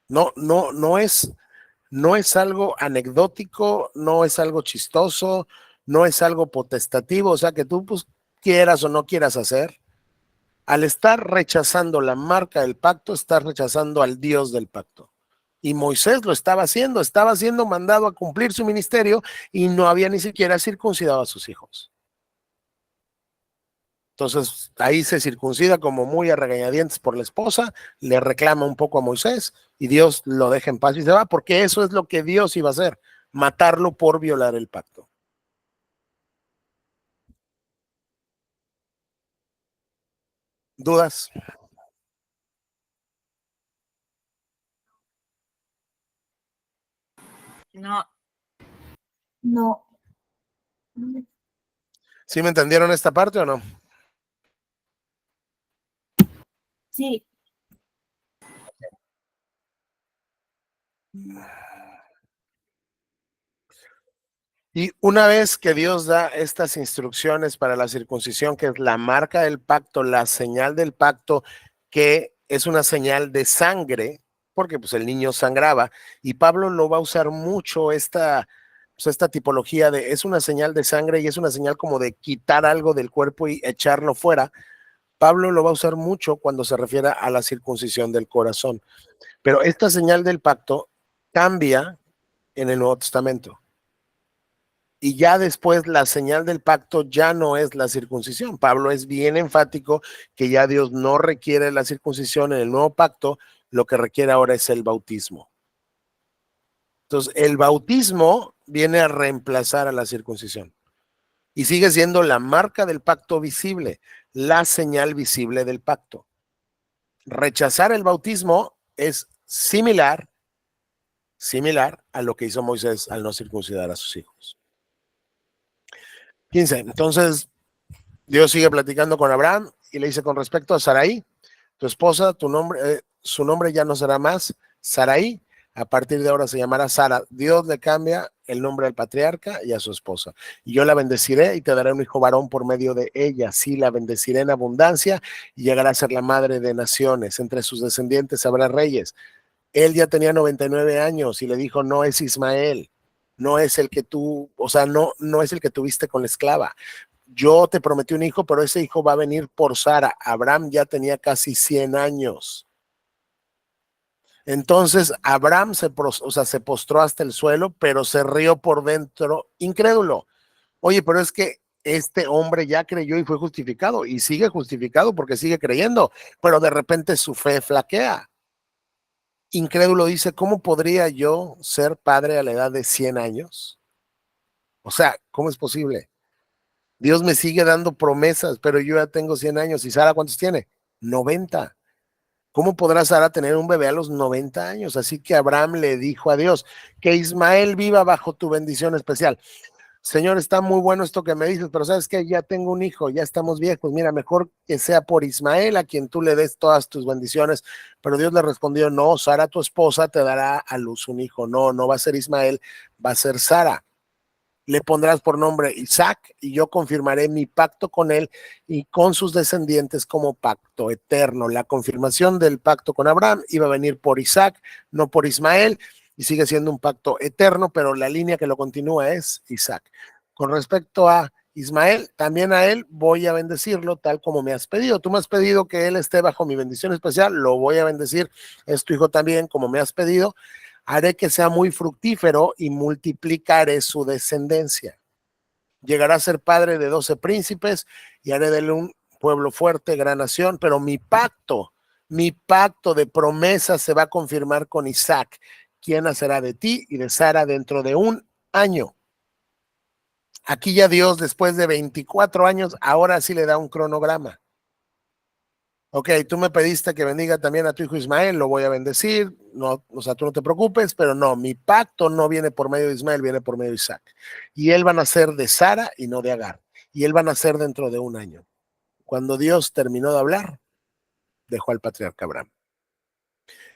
No es algo anecdótico, no es algo chistoso, no es algo potestativo, o sea, que tú pues, quieras o no quieras hacer. Al estar rechazando la marca del pacto, estás rechazando al Dios del pacto. Y Moisés lo estaba siendo mandado a cumplir su ministerio y no había ni siquiera circuncidado a sus hijos. Entonces ahí se circuncida como muy a regañadientes por la esposa, le reclama un poco a Moisés y Dios lo deja en paz y se va, porque eso es lo que Dios iba a hacer, matarlo por violar el pacto. ¿Dudas? No, No. ¿Sí me entendieron esta parte o no? Sí. Y una vez que Dios da estas instrucciones para la circuncisión, que es la marca del pacto, la señal del pacto, que es una señal de sangre, porque pues el niño sangraba, y Pablo lo va a usar mucho esta tipología de, es una señal de sangre y es una señal como de quitar algo del cuerpo y echarlo fuera. Pablo lo va a usar mucho cuando se refiere a la circuncisión del corazón. Pero esta señal del pacto cambia en el Nuevo Testamento. Y ya después la señal del pacto ya no es la circuncisión. Pablo es bien enfático que ya Dios no requiere la circuncisión en el nuevo pacto, lo que requiere ahora es el bautismo. Entonces, el bautismo viene a reemplazar a la circuncisión y sigue siendo la marca del pacto visible, la señal visible del pacto. Rechazar el bautismo es similar a lo que hizo Moisés al no circuncidar a sus hijos. 15. Entonces, Dios sigue platicando con Abraham y le dice con respecto a Sarai, tu esposa, su nombre ya no será más Sarai, a partir de ahora se llamará Sara. Dios le cambia el nombre al patriarca y a su esposa. Y yo la bendeciré y te daré un hijo varón por medio de ella. Sí, la bendeciré en abundancia y llegará a ser la madre de naciones. Entre sus descendientes habrá reyes. Él ya tenía 99 años y le dijo, no es Ismael, no es el que tú, o sea, no es el que tuviste con la esclava. Yo te prometí un hijo, pero ese hijo va a venir por Sara. Abraham ya tenía casi 100 años. Entonces Abraham se postró hasta el suelo, pero se rió por dentro, incrédulo. Oye, pero es que este hombre ya creyó y fue justificado, y sigue justificado porque sigue creyendo, pero de repente su fe flaquea. Incrédulo dice, ¿cómo podría yo ser padre a la edad de 100 años? O sea, ¿cómo es posible? Dios me sigue dando promesas, pero yo ya tengo 100 años. ¿Y Sara cuántos tiene? 90. ¿Cómo podrá Sara tener un bebé a los 90 años? Así que Abraham le dijo a Dios, que Ismael viva bajo tu bendición especial. Señor, está muy bueno esto que me dices, pero ¿sabes qué? Ya tengo un hijo, ya estamos viejos. Mira, mejor que sea por Ismael, a quien tú le des todas tus bendiciones. Pero Dios le respondió, no, Sara, tu esposa, te dará a luz un hijo. No va a ser Ismael, va a ser Sara. Le pondrás por nombre Isaac y yo confirmaré mi pacto con él y con sus descendientes como pacto eterno. La confirmación del pacto con Abraham iba a venir por Isaac, no por Ismael, y sigue siendo un pacto eterno, pero la línea que lo continúa es Isaac. Con respecto a Ismael, también a él voy a bendecirlo tal como me has pedido. Tú me has pedido que él esté bajo mi bendición especial, lo voy a bendecir. Es tu hijo también, como me has pedido. Haré que sea muy fructífero y multiplicaré su descendencia. Llegará a ser padre de 12 príncipes y haré de él un pueblo fuerte, gran nación, pero mi pacto de promesa se va a confirmar con Isaac, quien nacerá de ti y de Sara dentro de 1 año. Aquí ya Dios, después de 24 años, ahora sí le da un cronograma. Ok, tú me pediste que bendiga también a tu hijo Ismael, lo voy a bendecir, no, o sea, tú no te preocupes, pero no, mi pacto no viene por medio de Ismael, viene por medio de Isaac. Y él va a nacer de Sara y no de Agar. Y él va a nacer dentro de 1 año. Cuando Dios terminó de hablar, dejó al patriarca Abraham.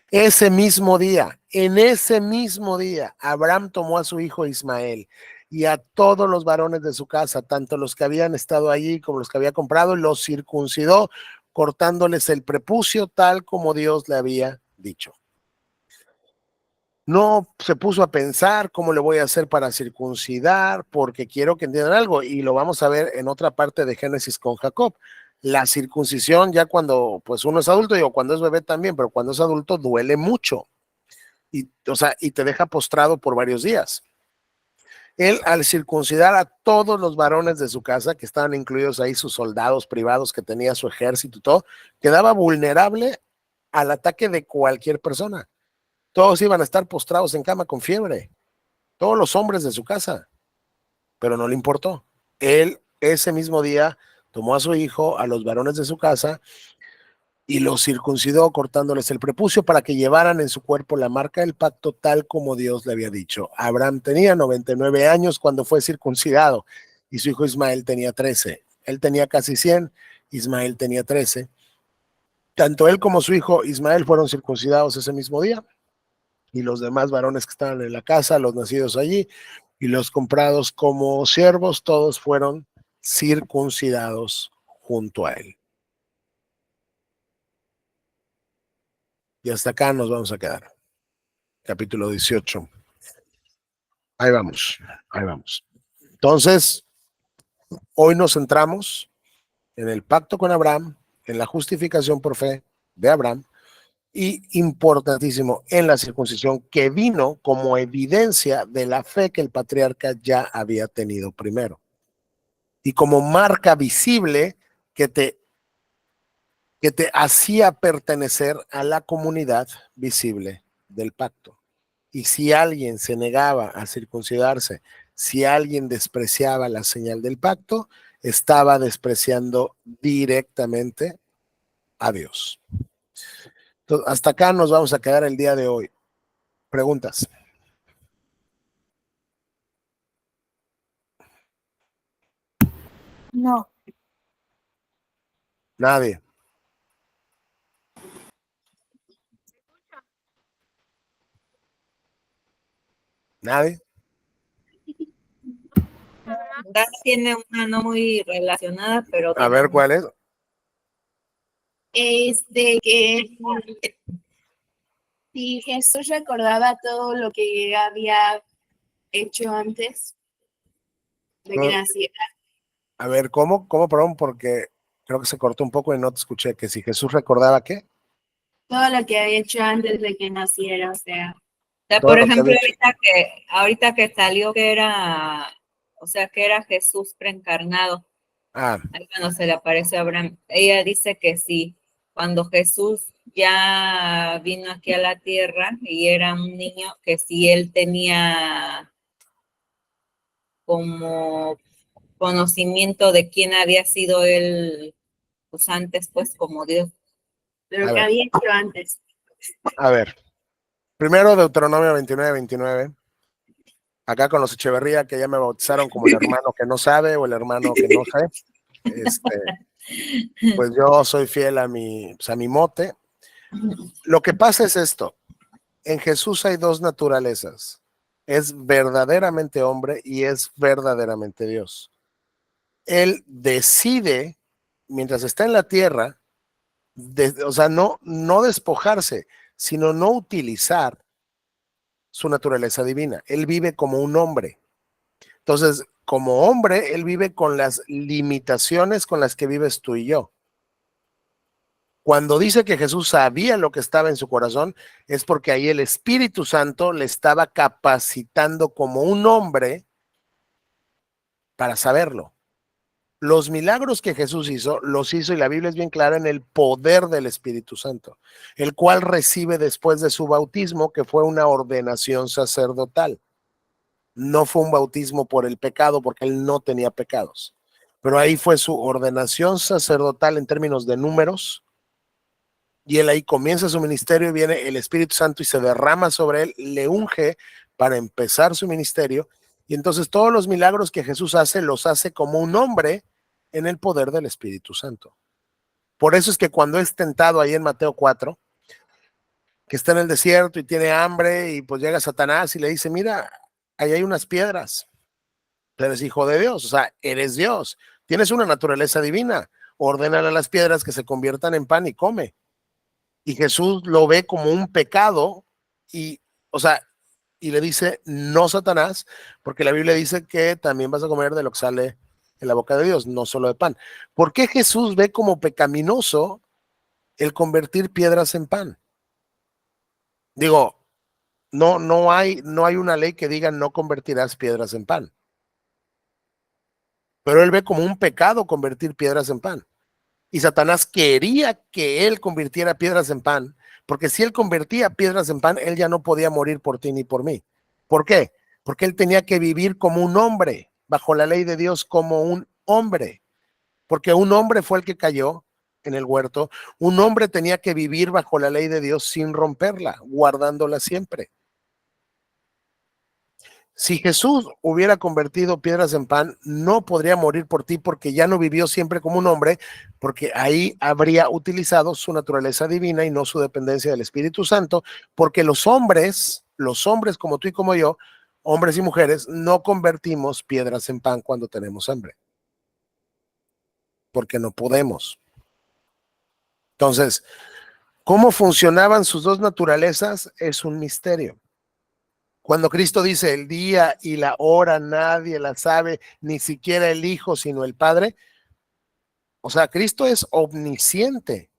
Ese mismo día, en ese mismo día, Abraham tomó a su hijo Ismael y a todos los varones de su casa, tanto los que habían estado allí como los que había comprado, los circuncidó, cortándoles el prepucio tal como Dios le había dicho. No se puso a pensar cómo le voy a hacer para circuncidar, porque quiero que entiendan algo, y lo vamos a ver en otra parte de Génesis con Jacob. La circuncisión ya cuando pues uno es adulto, digo, cuando es bebé también, pero cuando es adulto duele mucho, y te deja postrado por varios días. Él, al circuncidar a todos los varones de su casa, que estaban incluidos ahí sus soldados privados que tenía su ejército y todo, quedaba vulnerable al ataque de cualquier persona. Todos iban a estar postrados en cama con fiebre, todos los hombres de su casa, pero no le importó. Él ese mismo día tomó a su hijo, a los varones de su casa, y los circuncidó cortándoles el prepucio para que llevaran en su cuerpo la marca del pacto tal como Dios le había dicho. Abraham tenía 99 años cuando fue circuncidado y su hijo Ismael tenía 13. Él tenía casi 100, Ismael tenía 13. Tanto él como su hijo Ismael fueron circuncidados ese mismo día y los demás varones que estaban en la casa, los nacidos allí, y los comprados como siervos, todos fueron circuncidados junto a él. Y hasta acá nos vamos a quedar. Capítulo 18. Ahí vamos, ahí vamos. Entonces, hoy nos centramos en el pacto con Abraham, en la justificación por fe de Abraham, y importantísimo, en la circuncisión que vino como evidencia de la fe que el patriarca ya había tenido primero. Y como marca visible que te hacía pertenecer a la comunidad visible del pacto. Y si alguien se negaba a circuncidarse, si alguien despreciaba la señal del pacto, estaba despreciando directamente a Dios. Entonces, hasta acá nos vamos a quedar el día de hoy. ¿Preguntas? No. Nadie. ¿Nadie? Dan tiene una no muy relacionada, pero A ver, ¿cuál es? Que si Jesús recordaba todo lo que había hecho antes de que No. naciera, A ver, ¿cómo? Perdón, porque creo que se cortó un poco y no te escuché. Que si Jesús recordaba ¿qué? todo lo que había hecho antes de que naciera, o sea, sea, Todo por lo que ejemplo, había hecho. ahorita que salió que era, o sea, que era Jesús preencarnado, Ah, ahí cuando se le apareció a Abraham, ella dice que sí, cuando Jesús ya vino aquí a la tierra y era un niño, que sí él tenía como conocimiento de quién había sido él, pues antes, pues como Dios. pero A que ver. había hecho antes. a ver. Primero Deuteronomio 29. Acá con los Echeverría, que ya me bautizaron como el hermano que no sabe o el hermano que no sé. Pues yo soy fiel a mi mote. Lo que pasa es esto. En Jesús hay dos naturalezas. Es verdaderamente hombre y es verdaderamente Dios. Él decide, mientras está en la tierra, o sea, no despojarse, sino no utilizar su naturaleza divina. Él vive como un hombre. Entonces, como hombre, él vive con las limitaciones con las que vives tú y yo. Cuando dice que Jesús sabía lo que estaba en su corazón, es porque ahí el Espíritu Santo le estaba capacitando como un hombre para saberlo. Los milagros que Jesús hizo, los hizo, y la Biblia es bien clara, en el poder del Espíritu Santo, el cual recibe después de su bautismo, que fue una ordenación sacerdotal. No fue un bautismo por el pecado, porque él no tenía pecados. Pero ahí fue su ordenación sacerdotal en términos de números, y él ahí comienza su ministerio y viene el Espíritu Santo y se derrama sobre él, le unge para empezar su ministerio, y entonces todos los milagros que Jesús hace, los hace como un hombre en el poder del Espíritu Santo. Por eso es que cuando es tentado ahí en Mateo 4, que está en el desierto y tiene hambre, y pues llega Satanás y le dice, mira, ahí hay unas piedras, tú eres hijo de Dios, o sea, eres Dios, tienes una naturaleza divina, ordénale a las piedras que se conviertan en pan y come. Y Jesús lo ve como un pecado y, o sea, y le dice, no, Satanás, porque la Biblia dice que también vas a comer de lo que sale en la boca de Dios, no solo de pan. ¿Por qué Jesús ve como pecaminoso el convertir piedras en pan? Digo, no hay una ley que diga no convertirás piedras en pan. Pero él ve como un pecado convertir piedras en pan. Y Satanás quería que él convirtiera piedras en pan, porque si él convertía piedras en pan, él ya no podía morir por ti ni por mí. ¿Por qué? Porque él tenía que vivir como un hombre, bajo la ley de Dios como un hombre, porque un hombre fue el que cayó en el huerto. Un hombre tenía que vivir bajo la ley de Dios sin romperla, guardándola siempre. Si Jesús hubiera convertido piedras en pan, no podría morir por ti, porque ya no vivió siempre como un hombre, porque ahí habría utilizado su naturaleza divina y no su dependencia del Espíritu Santo, porque los hombres como tú y como yo, hombres y mujeres, no convertimos piedras en pan cuando tenemos hambre. Porque no podemos. Entonces, ¿cómo funcionaban sus dos naturalezas? Es un misterio. Cuando Cristo dice el día y la hora nadie la sabe, ni siquiera el Hijo, sino el Padre. O sea, Cristo es omnisciente.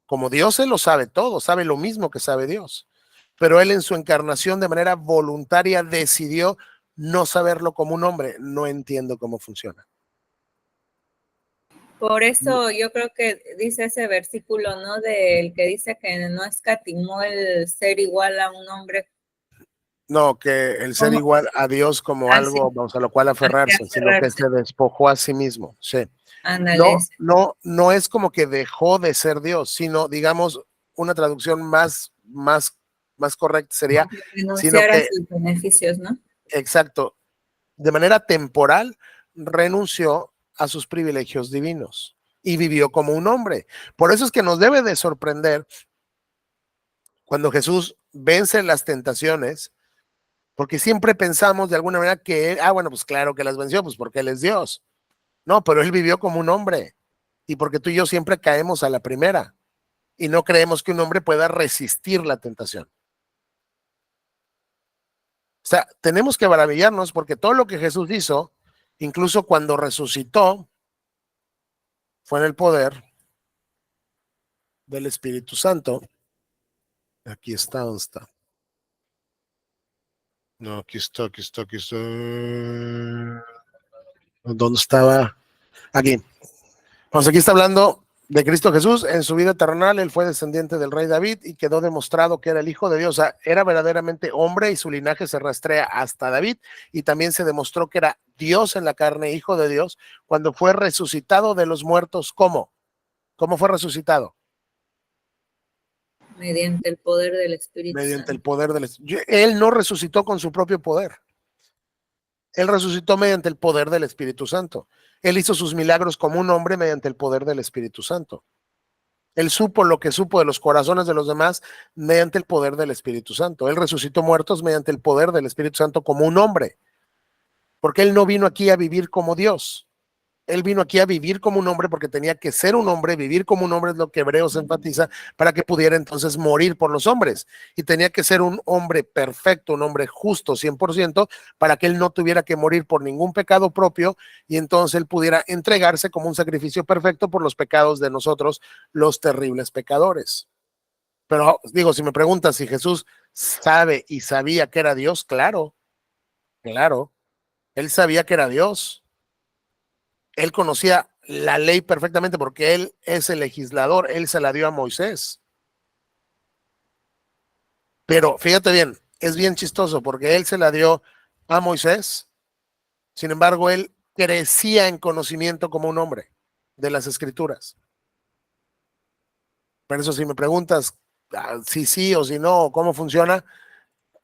Como Dios, Él lo sabe todo, sabe lo mismo que sabe Dios. Pero Él en su encarnación de manera voluntaria decidió no saberlo como un hombre. No entiendo cómo funciona. Por eso yo creo que dice ese versículo, ¿no? Del que dice que no escatimó el ser igual a un hombre. No, que el ser ¿Cómo? igual a Dios como Así, algo, vamos, a lo cual aferrarse, sino que aferrarse. se despojó a sí mismo. Sí. Ándale. No es como que dejó de ser Dios, sino, digamos, una traducción más correcta sería, sino Renunciar a que, sus beneficios, ¿no? exacto, de manera temporal renunció a sus privilegios divinos y vivió como un hombre. Por eso es que nos debe de sorprender cuando Jesús vence las tentaciones, porque siempre pensamos de alguna manera que, bueno, pues claro que las venció, pues porque Él es Dios. No, pero Él vivió como un hombre. Y porque tú y yo siempre caemos a la primera y no creemos que un hombre pueda resistir la tentación. O sea, tenemos que maravillarnos porque todo lo que Jesús hizo, incluso cuando resucitó, fue en el poder del Espíritu Santo. Aquí está, ¿dónde está? No, aquí está. ¿Dónde estaba? Aquí. Pues aquí está hablando de Cristo Jesús. En su vida terrenal, Él fue descendiente del rey David y quedó demostrado que era el Hijo de Dios. O sea, era verdaderamente hombre y su linaje se rastrea hasta David. Y también se demostró que era Dios en la carne, Hijo de Dios, cuando fue resucitado de los muertos. ¿Cómo? ¿Cómo fue resucitado? Mediante el poder del Espíritu Mediante el Santo. poder del Espíritu. Él no resucitó con su propio poder. Él resucitó mediante el poder del Espíritu Santo. Él hizo sus milagros como un hombre mediante el poder del Espíritu Santo. Él supo lo que supo de los corazones de los demás mediante el poder del Espíritu Santo. Él resucitó muertos mediante el poder del Espíritu Santo como un hombre. Porque Él no vino aquí a vivir como Dios. Él vino aquí a vivir como un hombre porque tenía que ser un hombre, vivir como un hombre es lo que Hebreos enfatiza, para que pudiera entonces morir por los hombres. Y tenía que ser un hombre perfecto, un hombre justo 100%, para que Él no tuviera que morir por ningún pecado propio y entonces Él pudiera entregarse como un sacrificio perfecto por los pecados de nosotros, los terribles pecadores. Pero digo, si me preguntas si Jesús sabe y sabía que era Dios, claro, Él sabía que era Dios. Él conocía la ley perfectamente porque Él es el legislador, Él se la dio a Moisés. Pero fíjate bien, es bien chistoso porque Él se la dio a Moisés, sin embargo, Él crecía en conocimiento como un hombre de las Escrituras. Por eso si me preguntas si sí o si no, cómo funciona,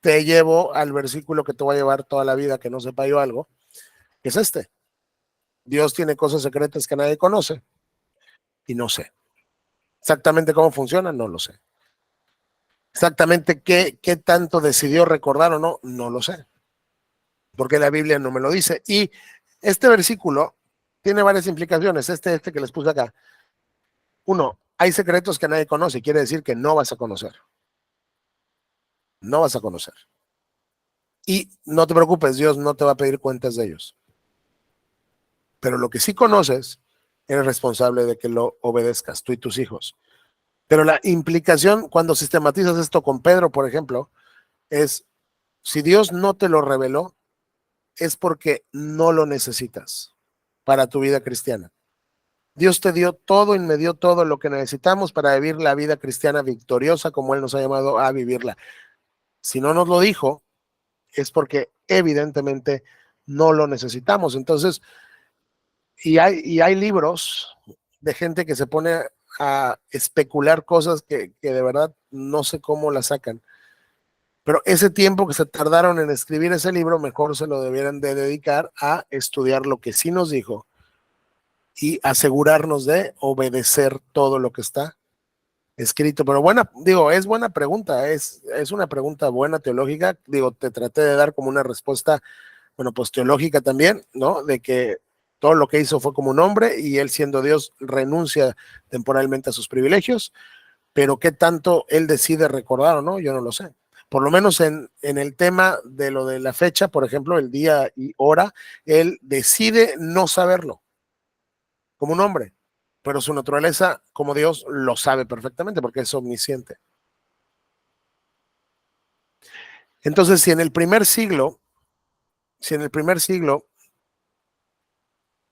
te llevo al versículo que te voy a llevar toda la vida, que no sepa yo algo, que es este. Dios tiene cosas secretas que nadie conoce y no sé. Exactamente cómo funciona, no lo sé. Exactamente qué tanto decidió recordar o no, no lo sé. Porque la Biblia no me lo dice. Y este versículo tiene varias implicaciones. Este que les puse acá. Uno, hay secretos que nadie conoce. Quiere decir que no vas a conocer. No vas a conocer. Y no te preocupes, Dios no te va a pedir cuentas de ellos. Pero lo que sí conoces, eres responsable de que lo obedezcas, tú y tus hijos. Pero la implicación, cuando sistematizas esto con Pedro, por ejemplo, es, si Dios no te lo reveló, es porque no lo necesitas para tu vida cristiana. Dios te dio todo y me dio todo lo que necesitamos para vivir la vida cristiana victoriosa como Él nos ha llamado a vivirla. Si no nos lo dijo, es porque evidentemente no lo necesitamos. Entonces, y hay libros de gente que se pone a especular cosas que de verdad no sé cómo las sacan. Pero ese tiempo que se tardaron en escribir ese libro, mejor se lo debieran de dedicar a estudiar lo que sí nos dijo y asegurarnos de obedecer todo lo que está escrito, pero buena, digo, es buena pregunta, es una pregunta buena teológica, digo, te traté de dar como una respuesta, bueno, pues teológica también, ¿no? De que todo lo que hizo fue como un hombre y él siendo Dios renuncia temporalmente a sus privilegios, pero qué tanto él decide recordar o no, yo no lo sé. Por lo menos en el tema de lo de la fecha, por ejemplo, el día y hora, él decide no saberlo como un hombre, pero su naturaleza como Dios lo sabe perfectamente porque es omnisciente. Entonces, si en el primer siglo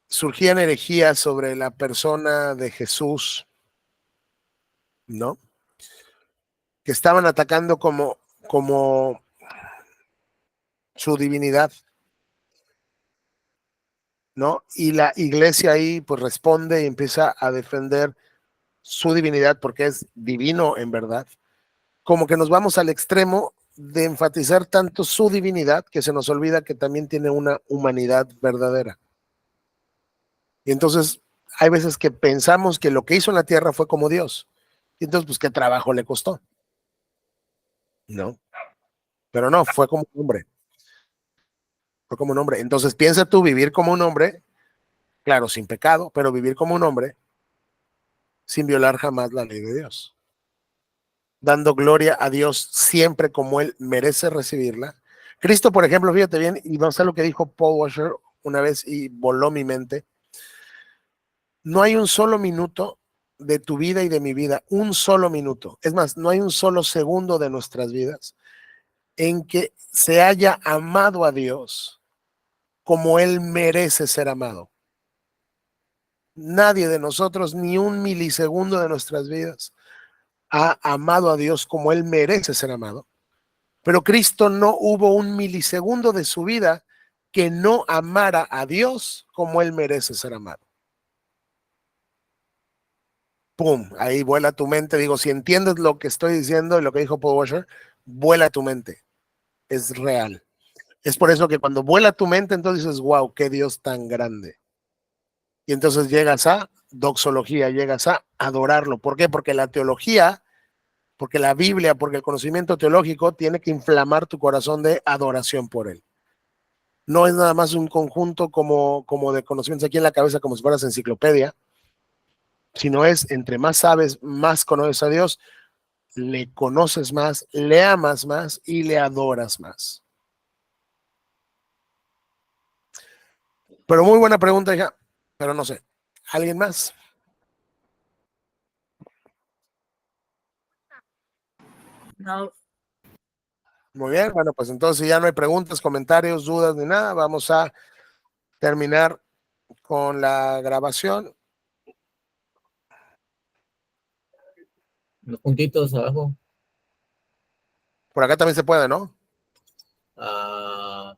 surgían herejías sobre la persona de Jesús, ¿no? Que estaban atacando como su divinidad, ¿no? Y la iglesia ahí pues responde y empieza a defender su divinidad porque es divino en verdad. Como que nos vamos al extremo de enfatizar tanto su divinidad que se nos olvida que también tiene una humanidad verdadera. Y entonces hay veces que pensamos que lo que hizo en la tierra fue como Dios. Y entonces, pues, ¿qué trabajo le costó? No, pero no, fue como un hombre. Fue como un hombre. Entonces, piensa tú vivir como un hombre, claro, sin pecado, pero vivir como un hombre sin violar jamás la ley de Dios, dando gloria a Dios siempre como Él merece recibirla. Cristo, por ejemplo, fíjate bien, y vamos a ver lo que dijo Paul Washer una vez y voló mi mente. No hay un solo minuto de tu vida y de mi vida, un solo minuto. Es más, no hay un solo segundo de nuestras vidas en que se haya amado a Dios como Él merece ser amado. Nadie de nosotros, ni un milisegundo de nuestras vidas, ha amado a Dios como Él merece ser amado. Pero Cristo no hubo un milisegundo de su vida que no amara a Dios como Él merece ser amado. ¡Pum! Ahí vuela tu mente. Digo, si entiendes lo que estoy diciendo y lo que dijo Paul Washer, vuela tu mente. Es real. Es por eso que cuando vuela tu mente, entonces dices, wow, qué Dios tan grande. Y entonces llegas a doxología, llegas a adorarlo. ¿Por qué? Porque la teología, porque la Biblia, porque el conocimiento teológico tiene que inflamar tu corazón de adoración por Él. No es nada más un conjunto como de conocimientos aquí en la cabeza, como si fueras enciclopedia, sino es entre más sabes, más conoces a Dios, le conoces más, le amas más y le adoras más. Pero muy buena pregunta, hija, pero no sé. ¿Alguien más? No, Muy bien, bueno, pues entonces ya no hay preguntas, comentarios, dudas ni nada. Vamos a terminar con la grabación. Los puntitos abajo. Por acá también se puede, ¿no? Ah,